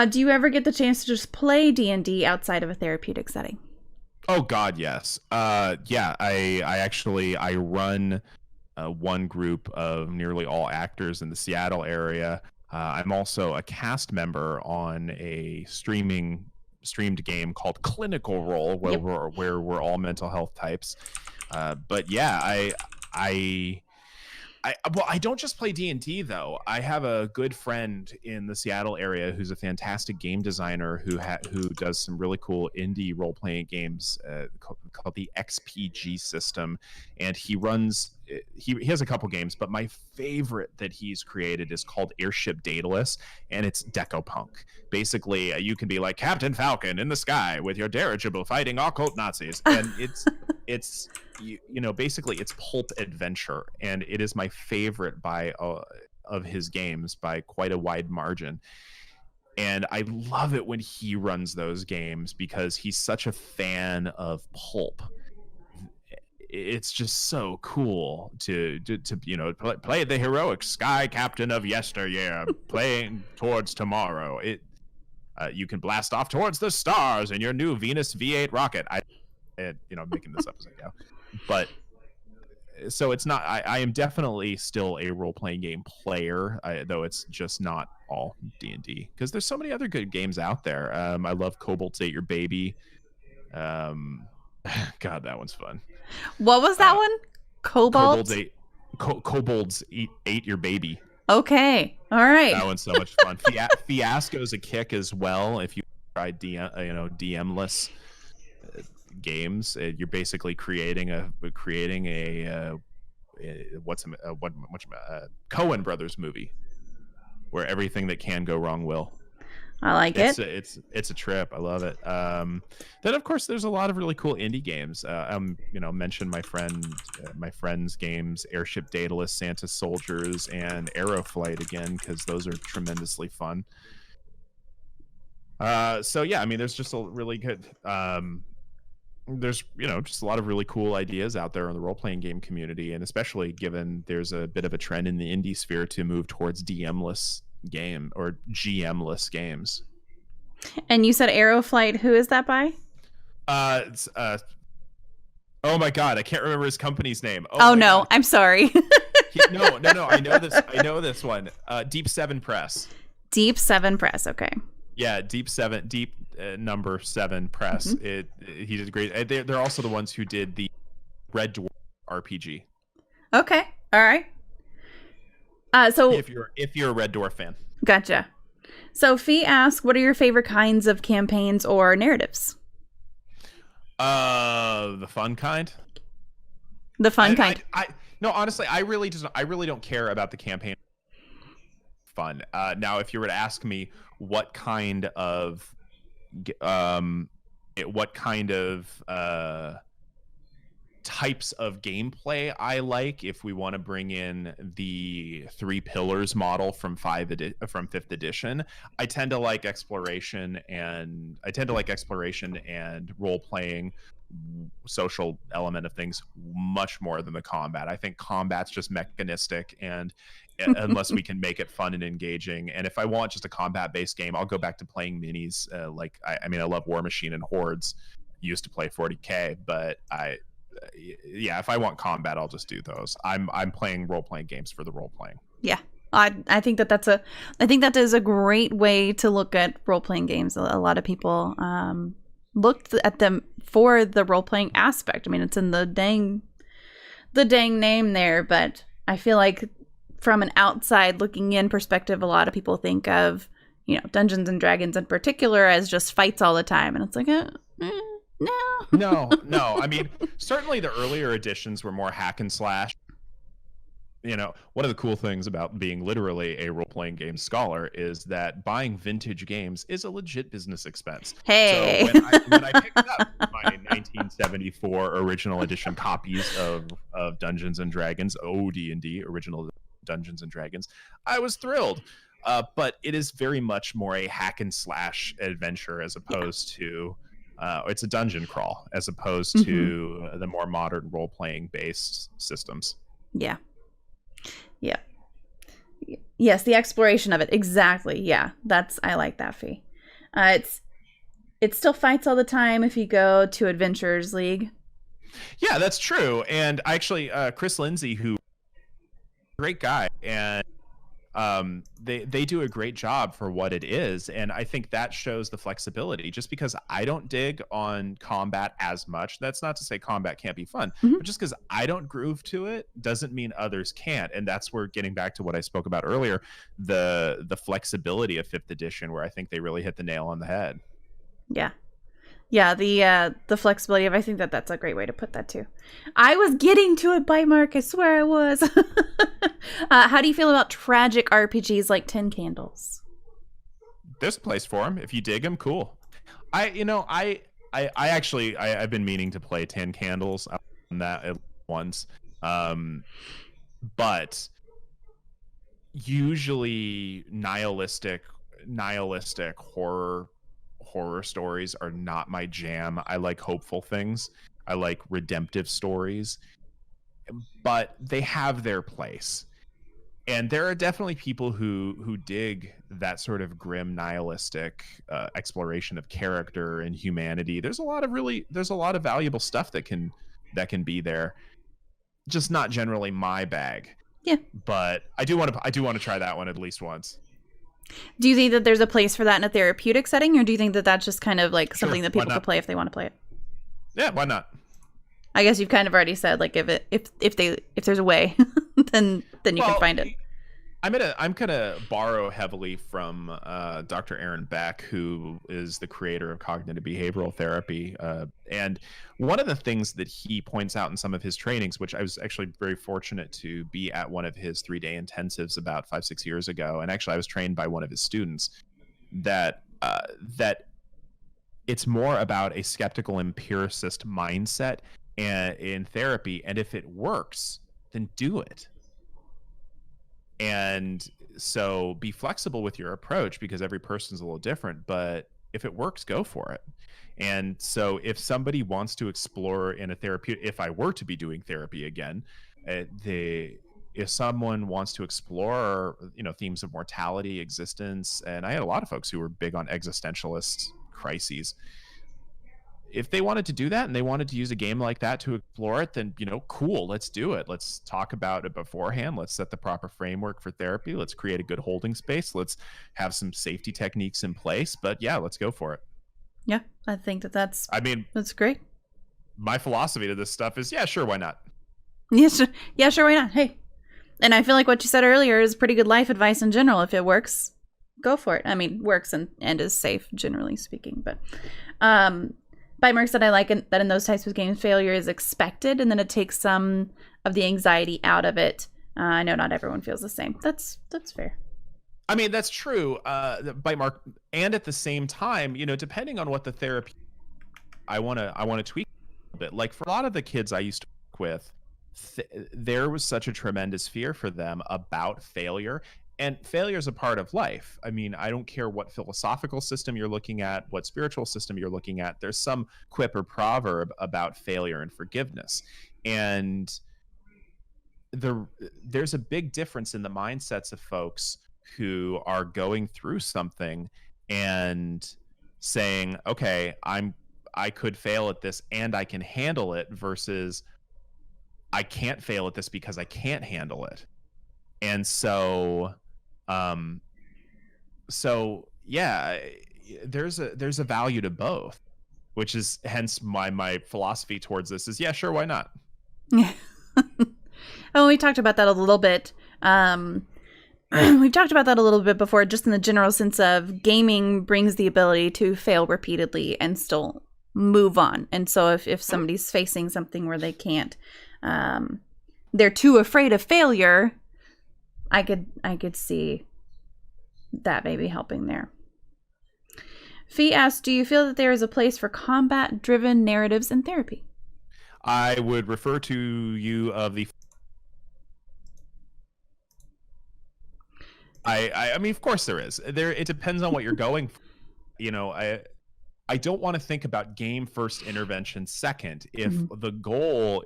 Do you ever get the chance to just play D&D outside of a therapeutic setting? Oh God, yes. Yeah, I run one group of nearly all actors in the Seattle area. I'm also a cast member on a streamed game called Clinical Role, Yep. where we're all mental health types. But yeah, I well, I don't just play D&D though. I have a good friend in the Seattle area who's a fantastic game designer who does some really cool indie role playing games called the XPG system, and he runs. He has a couple games, but my favorite that he's created is called Airship Daedalus, and it's Deco Punk. Basically, you can be like Captain Falcon in the sky with your dirigible fighting occult Nazis, and it's basically it's pulp adventure, and it is my favorite by of his games by quite a wide margin. And I love it when he runs those games because he's such a fan of pulp. It's just so cool to play the heroic sky captain of yesteryear playing towards tomorrow. You can blast off towards the stars in your new Venus V8 rocket. Making this up as I go. But so it's not. I am definitely still a role-playing game player, though it's just not all D&D because there's so many other good games out there. I love Kobold's Ate Your Baby. God, that one's fun. What was that one? Cobalt? Kobold's Ate Your Baby. Okay, all right. That one's so much fun. Fiasco's a kick as well. If you try DM-less games, you're basically creating a Coen Brothers movie where everything that can go wrong will. I like it. It's a trip. I love it. Then of course there's a lot of really cool indie games. Mentioned my friend's games, Airship Daedalus, Santa Soldiers, and Aeroflight again because those are tremendously fun. So yeah, I mean, there's just a really good. There's just a lot of really cool ideas out there in the role-playing game community, and especially given there's a bit of a trend in the indie sphere to move towards DM-less game or GM-less games. And you said Aeroflight. Who is that by? Oh my God, I can't remember his company's name. Oh no, God. I'm sorry. No, I know this one. Deep 7 Press. Deep 7 Press. Okay. Yeah, Deep number 7 Press. Mm-hmm. He did great. They're also the ones who did the Red Dwarf RPG. Okay, all right. So if you're a Red Dwarf fan, gotcha. So Fee asked, "What are your favorite kinds of campaigns or narratives?" The fun kind. The fun kind. No, honestly, I really don't care about the campaign. Fun. Now, if you were to ask me what kind of types of gameplay I like, if we want to bring in the 3 pillars model from 5th edition, I tend to like exploration and role playing, social element of things much more than the combat. I think combat's just mechanistic, and unless we can make it fun and engaging. And if I want just a combat-based game, I'll go back to playing minis. I love War Machine and Hordes. Used to play 40K, but if I want combat, I'll just do those. I'm playing role-playing games for the role-playing. Yeah. I think that is a great way to look at role-playing games. A lot of people looked at them for the role-playing aspect. I mean, it's in the dang name there, but I feel like from an outside looking in perspective, a lot of people think of, Dungeons and Dragons in particular as just fights all the time. And it's like, no. No. I mean, certainly the earlier editions were more hack and slash. One of the cool things about being literally a role-playing game scholar is that buying vintage games is a legit business expense. Hey. So when I picked up my 1974 original edition copies of Dungeons and Dragons, OD&D, original Dungeons and Dragons, I was thrilled. But it is very much more a hack and slash adventure as opposed to it's a dungeon crawl as opposed to the more modern role-playing based systems. Yeah. Yes, the exploration of it. Exactly. Yeah. I like that, Fee. it still fights all the time if you go to Adventurers League. Yeah, that's true. And actually, Chris Lindsay, who great guy, and they do a great job for what it is, and I think that shows the flexibility. Just because I don't dig on combat as much, that's not to say combat can't be fun, but just because I don't groove to it doesn't mean others can't. And that's where, getting back to what I spoke about earlier, the flexibility of 5th edition, where I think they really hit the nail on the head. Yeah, the flexibility of, I think that's a great way to put that too. I was getting to it, by Mark, I swear I was. How do you feel about tragic RPGs like 10 Candles? There's a place for them. If you dig them, cool. I've been meaning to play 10 Candles on that once. But usually nihilistic horror stories are not my jam. I like hopeful things. I like redemptive stories, but they have their place. And there are definitely people who dig that sort of grim nihilistic exploration of character and humanity. There's a lot of valuable stuff that can be there. Just not generally my bag. Yeah. But I do want to try that one at least once. Do you think that there's a place for that in a therapeutic setting, or do you think that that's just kind of like something that people could play if they want to play it? Yeah, why not? I guess you've kind of already said, like, if there's a way, then you can find it. I'm gonna borrow heavily from Dr. Aaron Beck, who is the creator of cognitive behavioral therapy, and one of the things that he points out in some of his trainings, which I was actually very fortunate to be at one of his 3-day intensives about 5-6 years ago, and actually I was trained by one of his students, that it's more about a skeptical empiricist mindset in therapy, and if it works, then do it. And so be flexible with your approach, because every person's a little different, but if it works, go for it. And so if somebody wants to explore in a therapeutic, if I were to be doing therapy again, if someone wants to explore, themes of mortality, existence, and I had a lot of folks who were big on existentialist crises. If they wanted to do that and they wanted to use a game like that to explore it, then, cool, let's do it. Let's talk about it beforehand. Let's set the proper framework for therapy. Let's create a good holding space. Let's have some safety techniques in place. But yeah, let's go for it. Yeah, I think that's great. My philosophy to this stuff is, yeah, sure, why not? Yeah, sure, why not? Hey. And I feel like what you said earlier is pretty good life advice in general. If it works, go for it. I mean, works and is safe, generally speaking. But by Mark said, I like that in those types of games, failure is expected, and then it takes some of the anxiety out of it. I know not everyone feels the same. That's fair. I mean, that's true, by Mark. And at the same time, depending on what the therapy, I want to tweak a bit. Like, for a lot of the kids I used to work with, there was such a tremendous fear for them about failure. And failure is a part of life. I mean, I don't care what philosophical system you're looking at, what spiritual system you're looking at. There's some quip or proverb about failure and forgiveness. And there's a big difference in the mindsets of folks who are going through something and saying, okay, I could fail at this and I can handle it, versus I can't fail at this because I can't handle it. And so yeah, there's a value to both, which is hence my philosophy towards this is, yeah, sure, why not? Yeah. Oh, we talked about that a little bit. We've talked about that a little bit before, just in the general sense of gaming brings the ability to fail repeatedly and still move on. And so if somebody's facing something where they can't, they're too afraid of failure, I could see that maybe helping there. Fee asks, do you feel that there is a place for combat-driven narratives in therapy? I would refer to you of the... I mean, of course there is. It depends on what you're going for. I don't want to think about game first, intervention second. If the goal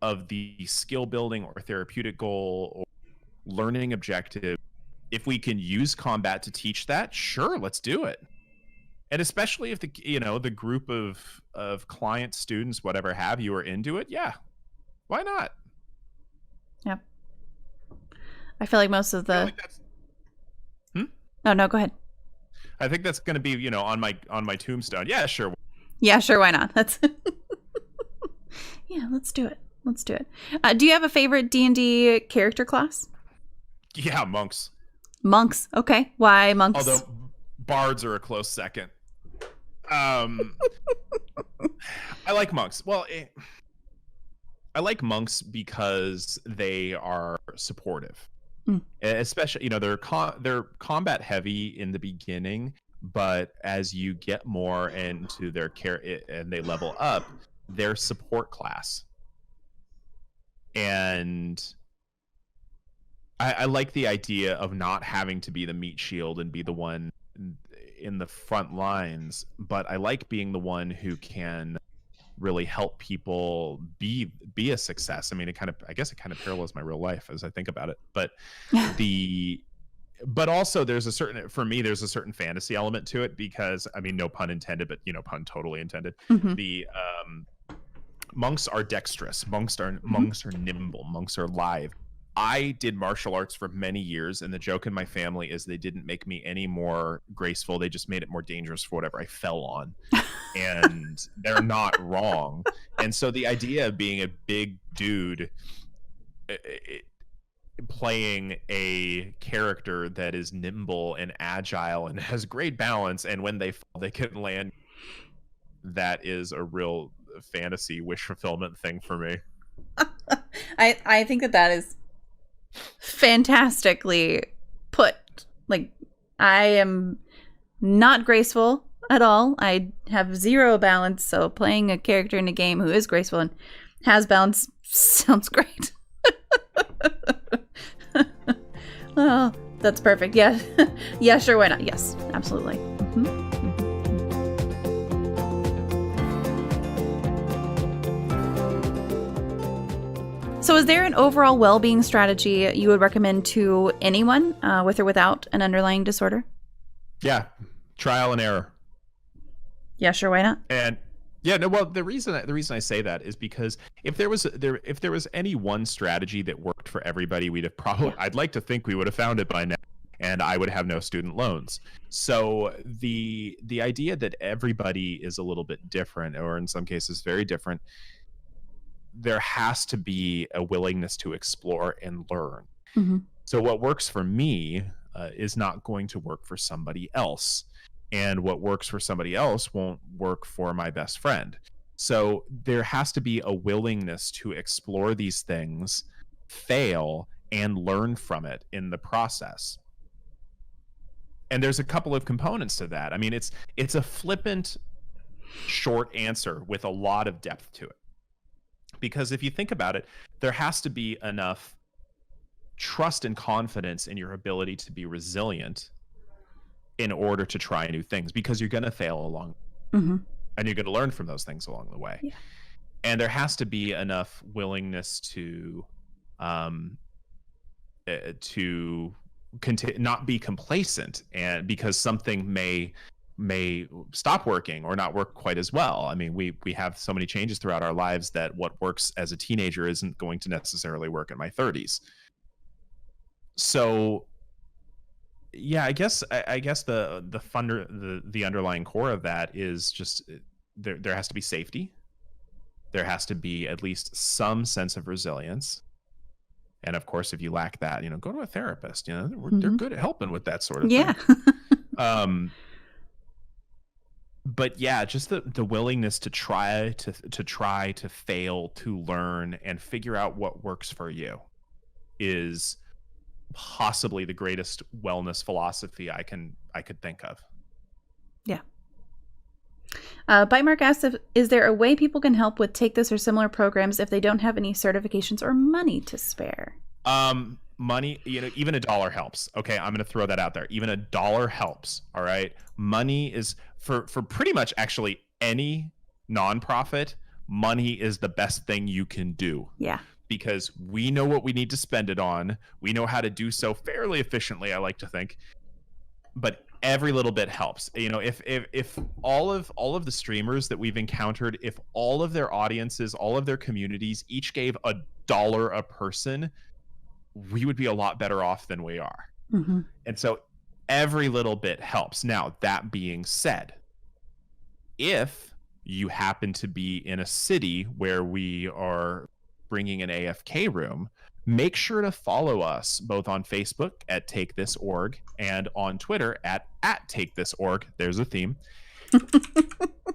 of the skill building or therapeutic goal or learning objective, if we can use combat to teach that, sure, let's do it. And especially if the group of clients, students, whatever have you, are into it, yeah, why not? Yep. I feel like most of the. Oh, no, go ahead. I think that's going to be, on my tombstone. Yeah, sure. Yeah, sure. Why not? That's. Yeah, let's do it. Do you have a favorite D&D character class? Yeah, monks. Monks. Okay. Why monks? Although bards are a close second. I like monks. Well, I like monks because they are supportive. Especially, they're combat heavy in the beginning, but as you get more into their care and they level up, their support class. And I like the idea of not having to be the meat shield and be the one in the front lines, but I like being the one who can really help people be a success. I mean, I guess it kind of parallels my real life as I think about it. But but also there's a certain fantasy element to it, because I mean, no pun intended, but pun totally intended. Mm-hmm. The monks are dexterous, monks are nimble, monks are live. I did martial arts for many years, and the joke in my family is they didn't make me any more graceful. They just made it more dangerous for whatever I fell on. And they're not wrong. And so the idea of being a big dude playing a character that is nimble and agile and has great balance, and when they fall, they can land, that is a real fantasy wish fulfillment thing for me. I think that is fantastically put. Like, I am not graceful at all. I have zero balance, so playing a character in a game who is graceful and has balance sounds great. Oh, that's perfect. Yeah. Yeah, sure, why not? Yes, absolutely. Mm-hmm. So is there an overall well-being strategy you would recommend to anyone with or without an underlying disorder? Yeah, trial and error. Yeah, sure, why not? And yeah, no, well, the reason I say that is because if there was any one strategy that worked for everybody, we'd have probably, I'd like to think we would have found it by now, and I would have no student loans. So the idea that everybody is a little bit different, or in some cases very different, there has to be a willingness to explore and learn. Mm-hmm. So what works for me is not going to work for somebody else. And what works for somebody else won't work for my best friend. So there has to be a willingness to explore these things, fail, and learn from it in the process. And there's a couple of components to that. I mean, it's a flippant, short answer with a lot of depth to it. Because if you think about it, there has to be enough trust and confidence in your ability to be resilient in order to try new things, because you're going to fail along, and you're going to learn from those things along the way. Yeah. And there has to be enough willingness to not be complacent, and because something may stop working or not work quite as well. I mean, we have so many changes throughout our lives that what works as a teenager isn't going to necessarily work in my 30s. So yeah, I guess the underlying core of that is just there has to be safety. There has to be at least some sense of resilience. And of course, if you lack that, go to a therapist. They're good at helping with that sort of thing. But yeah, just the willingness to try to fail, to learn, and figure out what works for you is possibly the greatest wellness philosophy I could think of. Yeah. Bite Mark asks, is there a way people can help with Take This or similar programs if they don't have any certifications or money to spare? Money, even $1 helps. Okay, I'm going to throw that out there. Even $1 helps. All right. Money is for pretty much actually any nonprofit. Money is the best thing you can do. Yeah. Because we know what we need to spend it on. We know how to do so fairly efficiently, I like to think. But every little bit helps. You know, if all of the streamers that we've encountered, if all of their audiences, all of their communities each gave $1 a person, we would be a lot better off than we are. Mm-hmm. And so every little bit helps. Now, that being said, if you happen to be in a city where we are bringing an AFK room, make sure to follow us both on Facebook at TakeThisOrg and on Twitter at TakeThisOrg. There's a theme.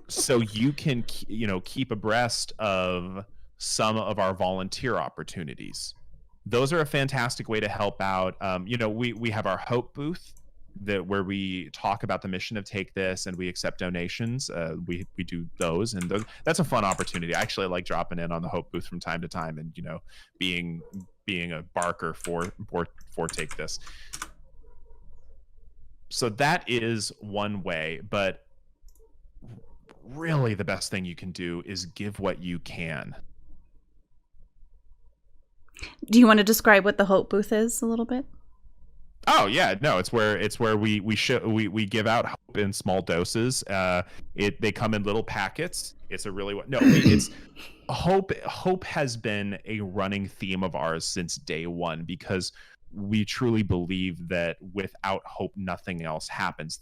So you can, you know, keep abreast of some of our volunteer opportunities. Those are a fantastic way to help out. You know, we have our Hope booth where we talk about the mission of Take This, and we accept donations. We do those, and that's a fun opportunity. I actually like dropping in on the Hope booth from time to time, and, you know, being a barker for Take This. So that is one way, but really the best thing you can do is give what you can. Do you want to describe what the Hope booth is a little bit? Oh yeah, no, it's where we give out hope in small doses. They come in little packets. It's a really it's hope has been a running theme of ours since day one, because we truly believe that without hope nothing else happens.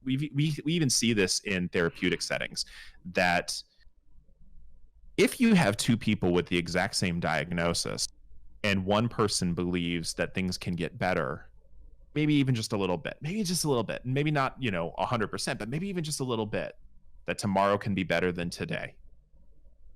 We even see this in therapeutic settings, that if you have two people with the exact same diagnosis and one person believes that things can get better, maybe even just a little bit, maybe not, you know, 100%, but maybe even just a little bit, that tomorrow can be better than today,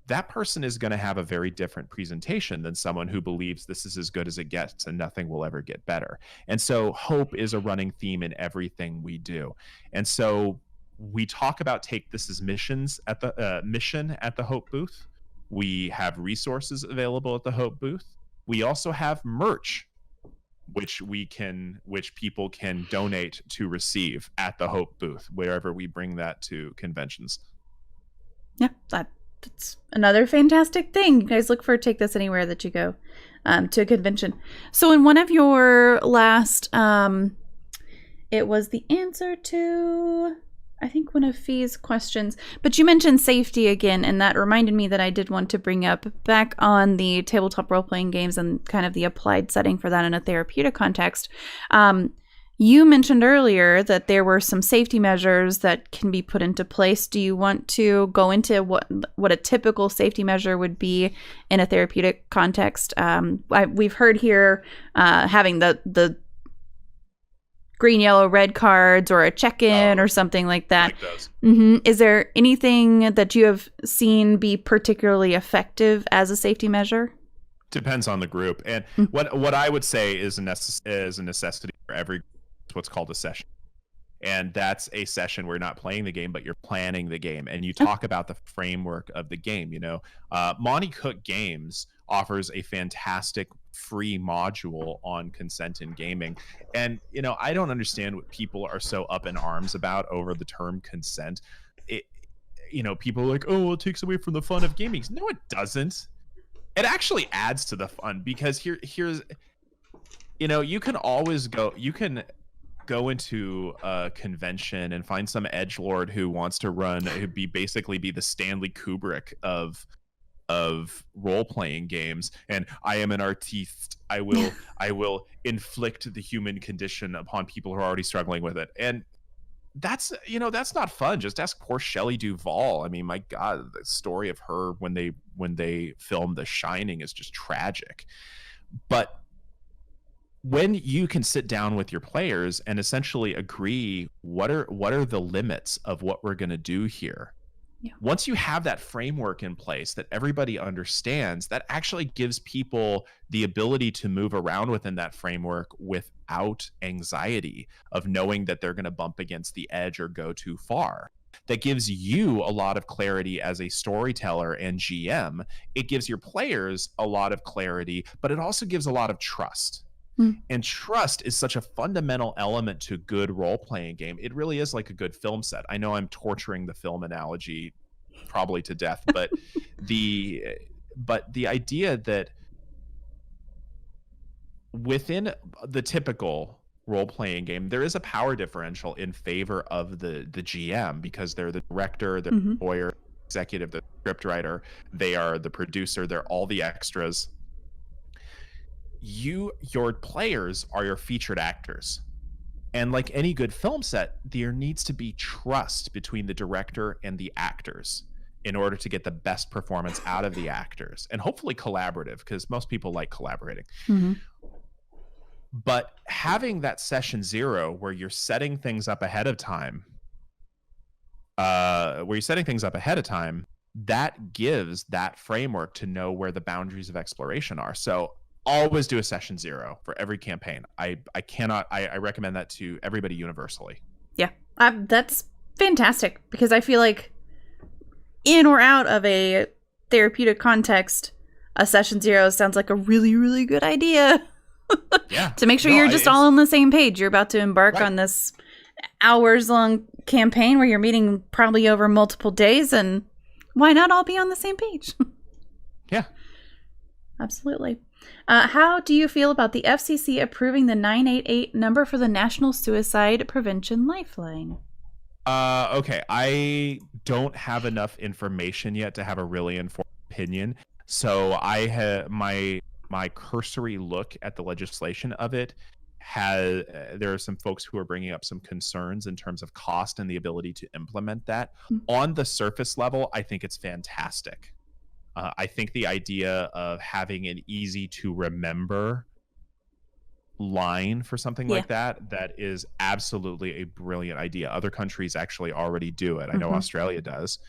that person is going to have a very different presentation than someone who believes this is as good as it gets and nothing will ever get better. And so hope is a running theme in everything we do. And so we talk about Take This as missions at the mission at the Hope booth. We have resources available at the Hope booth. We also have merch, which people can donate to receive at the Hope booth, wherever we bring that to conventions. Yeah, that's another fantastic thing. You guys look for Take This anywhere that you go to a convention. So in one of your last, it was the answer to, I think, one of Fee's questions, but you mentioned safety again, and that reminded me that I did want to bring up back on the tabletop role-playing games and kind of the applied setting for that in a therapeutic context. You mentioned earlier that there were some safety measures that can be put into place. Do you want to go into what a typical safety measure would be in a therapeutic context? We've heard here having the green, yellow, red cards, or a check-in or something like that. Like those. Mm-hmm. Is there anything that you have seen be particularly effective as a safety measure? Depends on the group. And what I would say is a necessity for every, what's called a session. And that's a session where you're not playing the game, but you're planning the game, and you talk about the framework of the game. You know, Monty Cook Games offers a fantastic free module on consent in gaming. And, you know, I don't understand what people are so up in arms about over the term consent. You know, people are like, oh, well, it takes away from the fun of gaming. No, it doesn't. It actually adds to the fun, because here's, you know, you can go into a convention and find some edgelord who wants to basically be the Stanley Kubrick of role-playing games, and I am an artiste. I will inflict the human condition upon people who are already struggling with it. And that's not fun. Just ask poor Shelley Duvall. I mean, my God, the story of her when they filmed The Shining is just tragic. But when you can sit down with your players and essentially agree what are the limits of what we're going to do here. Yeah. Once you have that framework in place that everybody understands, that actually gives people the ability to move around within that framework without anxiety of knowing that they're going to bump against the edge or go too far. That gives you a lot of clarity as a storyteller and GM. It gives your players a lot of clarity, but it also gives a lot of trust. And trust is such a fundamental element to good role-playing game. It really is like a good film set. I know I'm torturing the film analogy probably to death, but the idea that within the typical role-playing game, there is a power differential in favor of the GM, because they're the director, the Mm-hmm. lawyer, executive, the script writer, they are the producer, they're all the extras. Your players are your featured actors. And like any good film set, there needs to be trust between the director and the actors in order to get the best performance out of the actors, and hopefully collaborative, because most people like collaborating. Mm-hmm. But having that session zero where you're setting things up ahead of time, that gives that framework to know where the boundaries of exploration are. So always do a session zero for every campaign. I recommend that to everybody universally. Yeah, that's fantastic, because I feel like in or out of a therapeutic context, a session zero sounds like a really, really good idea. Yeah. To make sure you're just all on the same page. You're about to embark on this hours-long campaign where you're meeting probably over multiple days, and why not all be on the same page? Yeah. Absolutely. How do you feel about the FCC approving the 988 number for the National Suicide Prevention Lifeline? Okay, I don't have enough information yet to have a really informed opinion. So I have my cursory look at the legislation of it there are some folks who are bringing up some concerns in terms of cost and the ability to implement that. On the surface level, I think it's fantastic. I think the idea of having an easy to remember line for something like that is absolutely a brilliant idea. Other countries actually already do it. I know Australia does.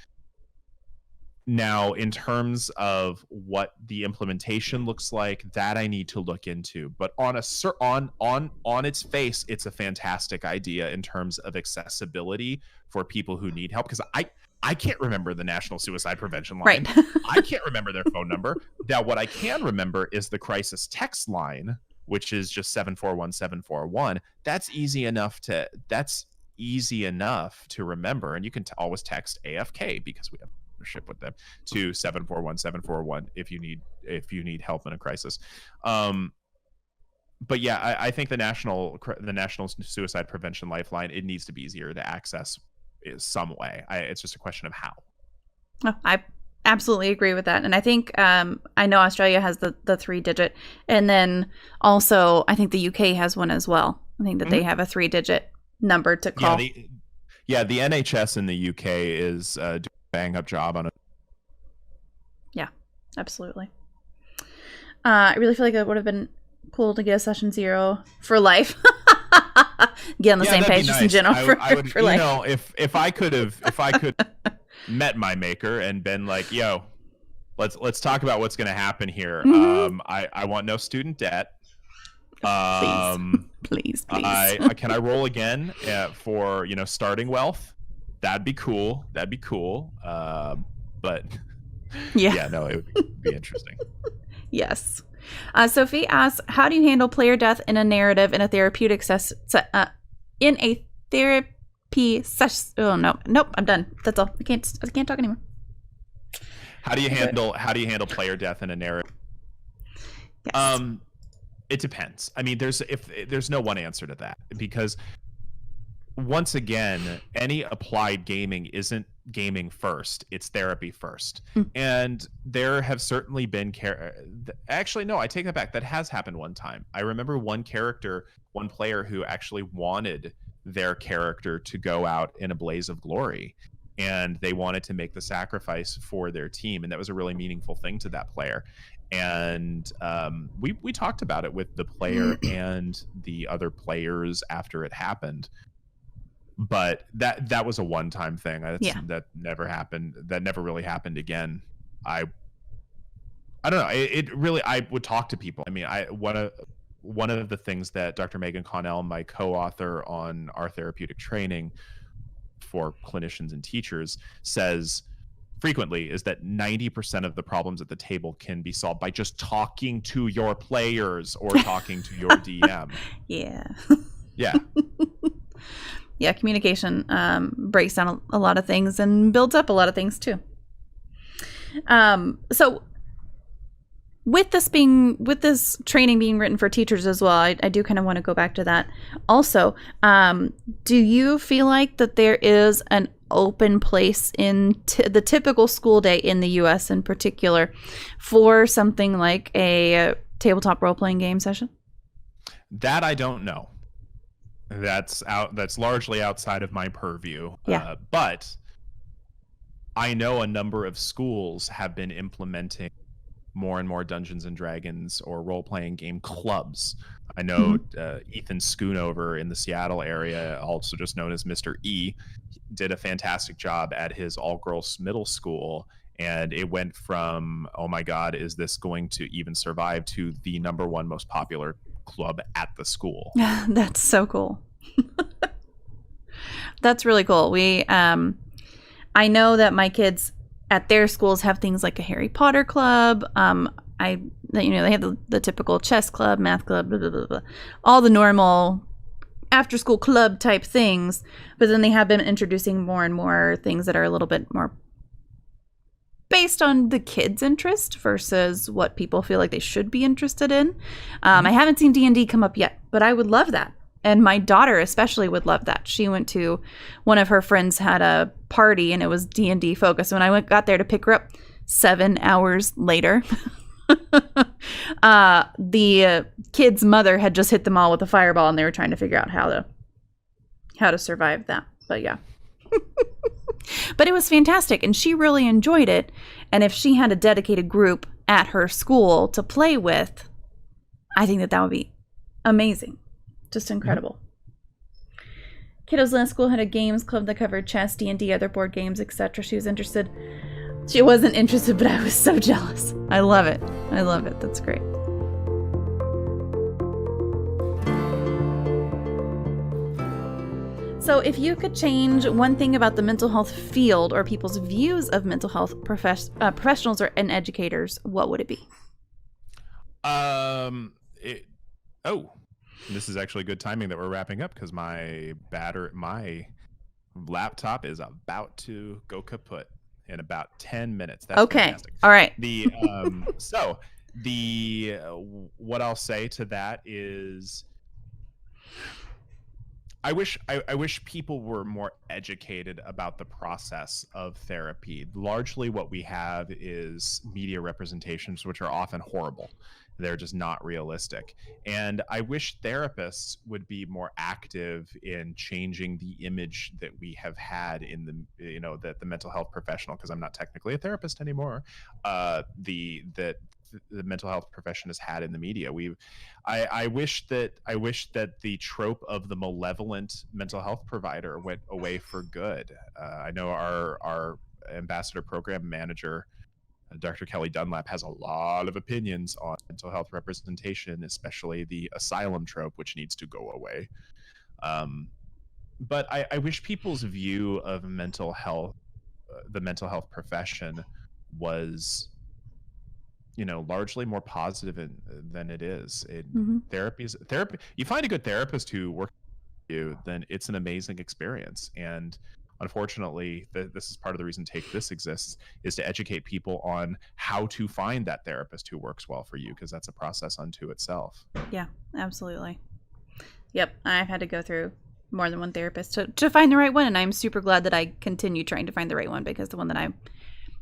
Now, in terms of what the implementation looks like, that I need to look into. But on its face, it's a fantastic idea in terms of accessibility for people who need help. Because I can't remember the National Suicide Prevention Line. Right. I can't remember their phone number. Now, what I can remember is the crisis text line, which is just 741-741. That's easy enough to remember, and you can always text AFK, because we have partnership with them, to 741-741 if you need help in a crisis. But yeah, I think the National Suicide Prevention Lifeline, it needs to be easier to access in some way. It's just a question of how. Oh, I absolutely agree with that. And I think I know Australia has the 3-digit, and then also I think the UK has one as well. I think that they have a 3-digit number to call. The NHS in the UK is doing a bang up job on it. Yeah, absolutely. I really feel like it would have been cool to get a session zero for life. Get on the same page, just in general, for life. You know, if I could met my maker and been like, yo, let's talk about what's going to happen here. I want no student debt. Please. Can I roll again for starting wealth? That'd be cool. But yeah, no, it would be interesting. Yes. Sophie asks, how do you handle player death in a narrative in a therapeutic therapy session? Oh nope, I'm done. That's all. I can't talk anymore. How do you handle player death in a narrative? Yes. It depends. I mean, there's no one answer to that, because once again, any applied gaming isn't gaming first, it's therapy first. And there have certainly been actually, no, I take that back. That has happened one time. I remember one player who actually wanted their character to go out in a blaze of glory, and they wanted to make the sacrifice for their team, and that was a really meaningful thing to that player. And we talked about it with the player and the other players after it happened. But that was a one-time thing. That never happened. That never really happened again. I don't know. It really, I would talk to people. I mean, one of the things that Dr. Megan Connell, my co-author on our therapeutic training for clinicians and teachers, says frequently is that 90% of the problems at the table can be solved by just talking to your players or talking to your DM. Yeah. Yeah. Yeah, communication breaks down a lot of things and builds up a lot of things too. So with this training being written for teachers as well, I do kind of want to go back to that. Also, do you feel like that there is an open place in the typical school day in the U.S. in particular for something like a tabletop role-playing game session? That I don't know. That's largely outside of my purview. Yeah. But I know a number of schools have been implementing more and more Dungeons and Dragons or role-playing game clubs. I know Ethan Schoonover in the Seattle area, also just known as Mr. E, did a fantastic job at his all-girls middle school, and it went from, oh my God, is this going to even survive, to the number one most popular club at the school. That's so cool. That's really cool. I know that my kids at their schools have things like a Harry Potter club. They have the typical chess club, math club, blah, blah, blah, blah, all the normal after school club type things. But then they have been introducing more and more things that are a little bit more based on the kids' interest versus what people feel like they should be interested in. I haven't seen D&D come up yet, but I would love that. And my daughter especially would love that. She went to, one of her friends had a party and it was D&D focused. When I got there to pick her up 7 hours later, the kid's mother had just hit them all with a fireball and they were trying to figure out how to survive that. But yeah. But it was fantastic and she really enjoyed it. And if she had a dedicated group at her school to play with, I think that would be amazing. Just incredible. Kiddos last school had a games club that covered chess, D&D, other board games, etc. She was interested. She wasn't interested, but I was so jealous. I love it. I love it. That's great. So if you could change one thing about the mental health field or people's views of mental health professionals and educators, what would it be? This is actually good timing that we're wrapping up because my laptop is about to go kaput in about 10 minutes. That's okay. Fantastic. All right. What I'll say to that is I wish people were more educated about the process of therapy. Largely what we have is media representations, which are often horrible. They're just not realistic. And I wish therapists would be more active in changing the image that we have had in the mental health professional, because I'm not technically a therapist anymore, that the mental health profession has had in the media. I wish that the trope of the malevolent mental health provider went away for good. I know our ambassador program manager, Dr. Kelly Dunlap, has a lot of opinions on mental health representation, especially the asylum trope, which needs to go away. But I wish people's view of mental health, the mental health profession, was largely more positive than it is. Therapy. You find a good therapist who works with you, then it's an amazing experience. And unfortunately, this is part of the reason Take This exists, is to educate people on how to find that therapist who works well for you, because that's a process unto itself. Yeah, absolutely. Yep, I've had to go through more than one therapist to find the right one, and I'm super glad that I continue trying to find the right one, because the one that I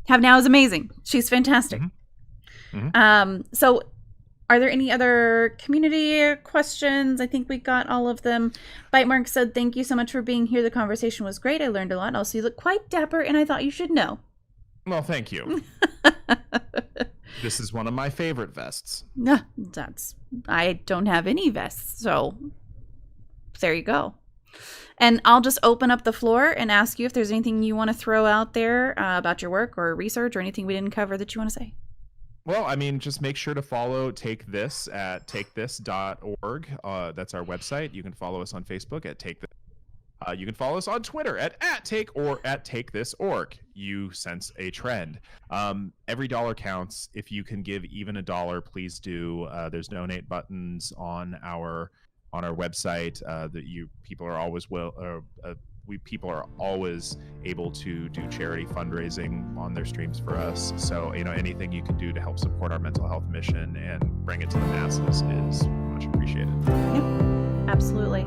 have now is amazing. She's fantastic. So are there any other community questions? I think we got all of them. Bite Mark said, thank you so much for being here. The conversation was great. I learned a lot. Also, you look quite dapper, and I thought you should know. Well, thank you. This is one of my favorite vests. I don't have any vests, so there you go. And I'll just open up the floor and ask you if there's anything you want to throw out there about your work or research or anything we didn't cover that you want to say. Well, I mean, just make sure to follow Take This at takethis.org. That's our website. You can follow us on Facebook at Take This. You can follow us on Twitter at @take or at TakeThis.org. You sense a trend. Every dollar counts. If you can give even $1, please do. There's donate buttons on our website that people are always people are always able to do charity fundraising on their streams for us. So, anything you can do to help support our mental health mission and bring it to the masses is much appreciated. Yep, absolutely.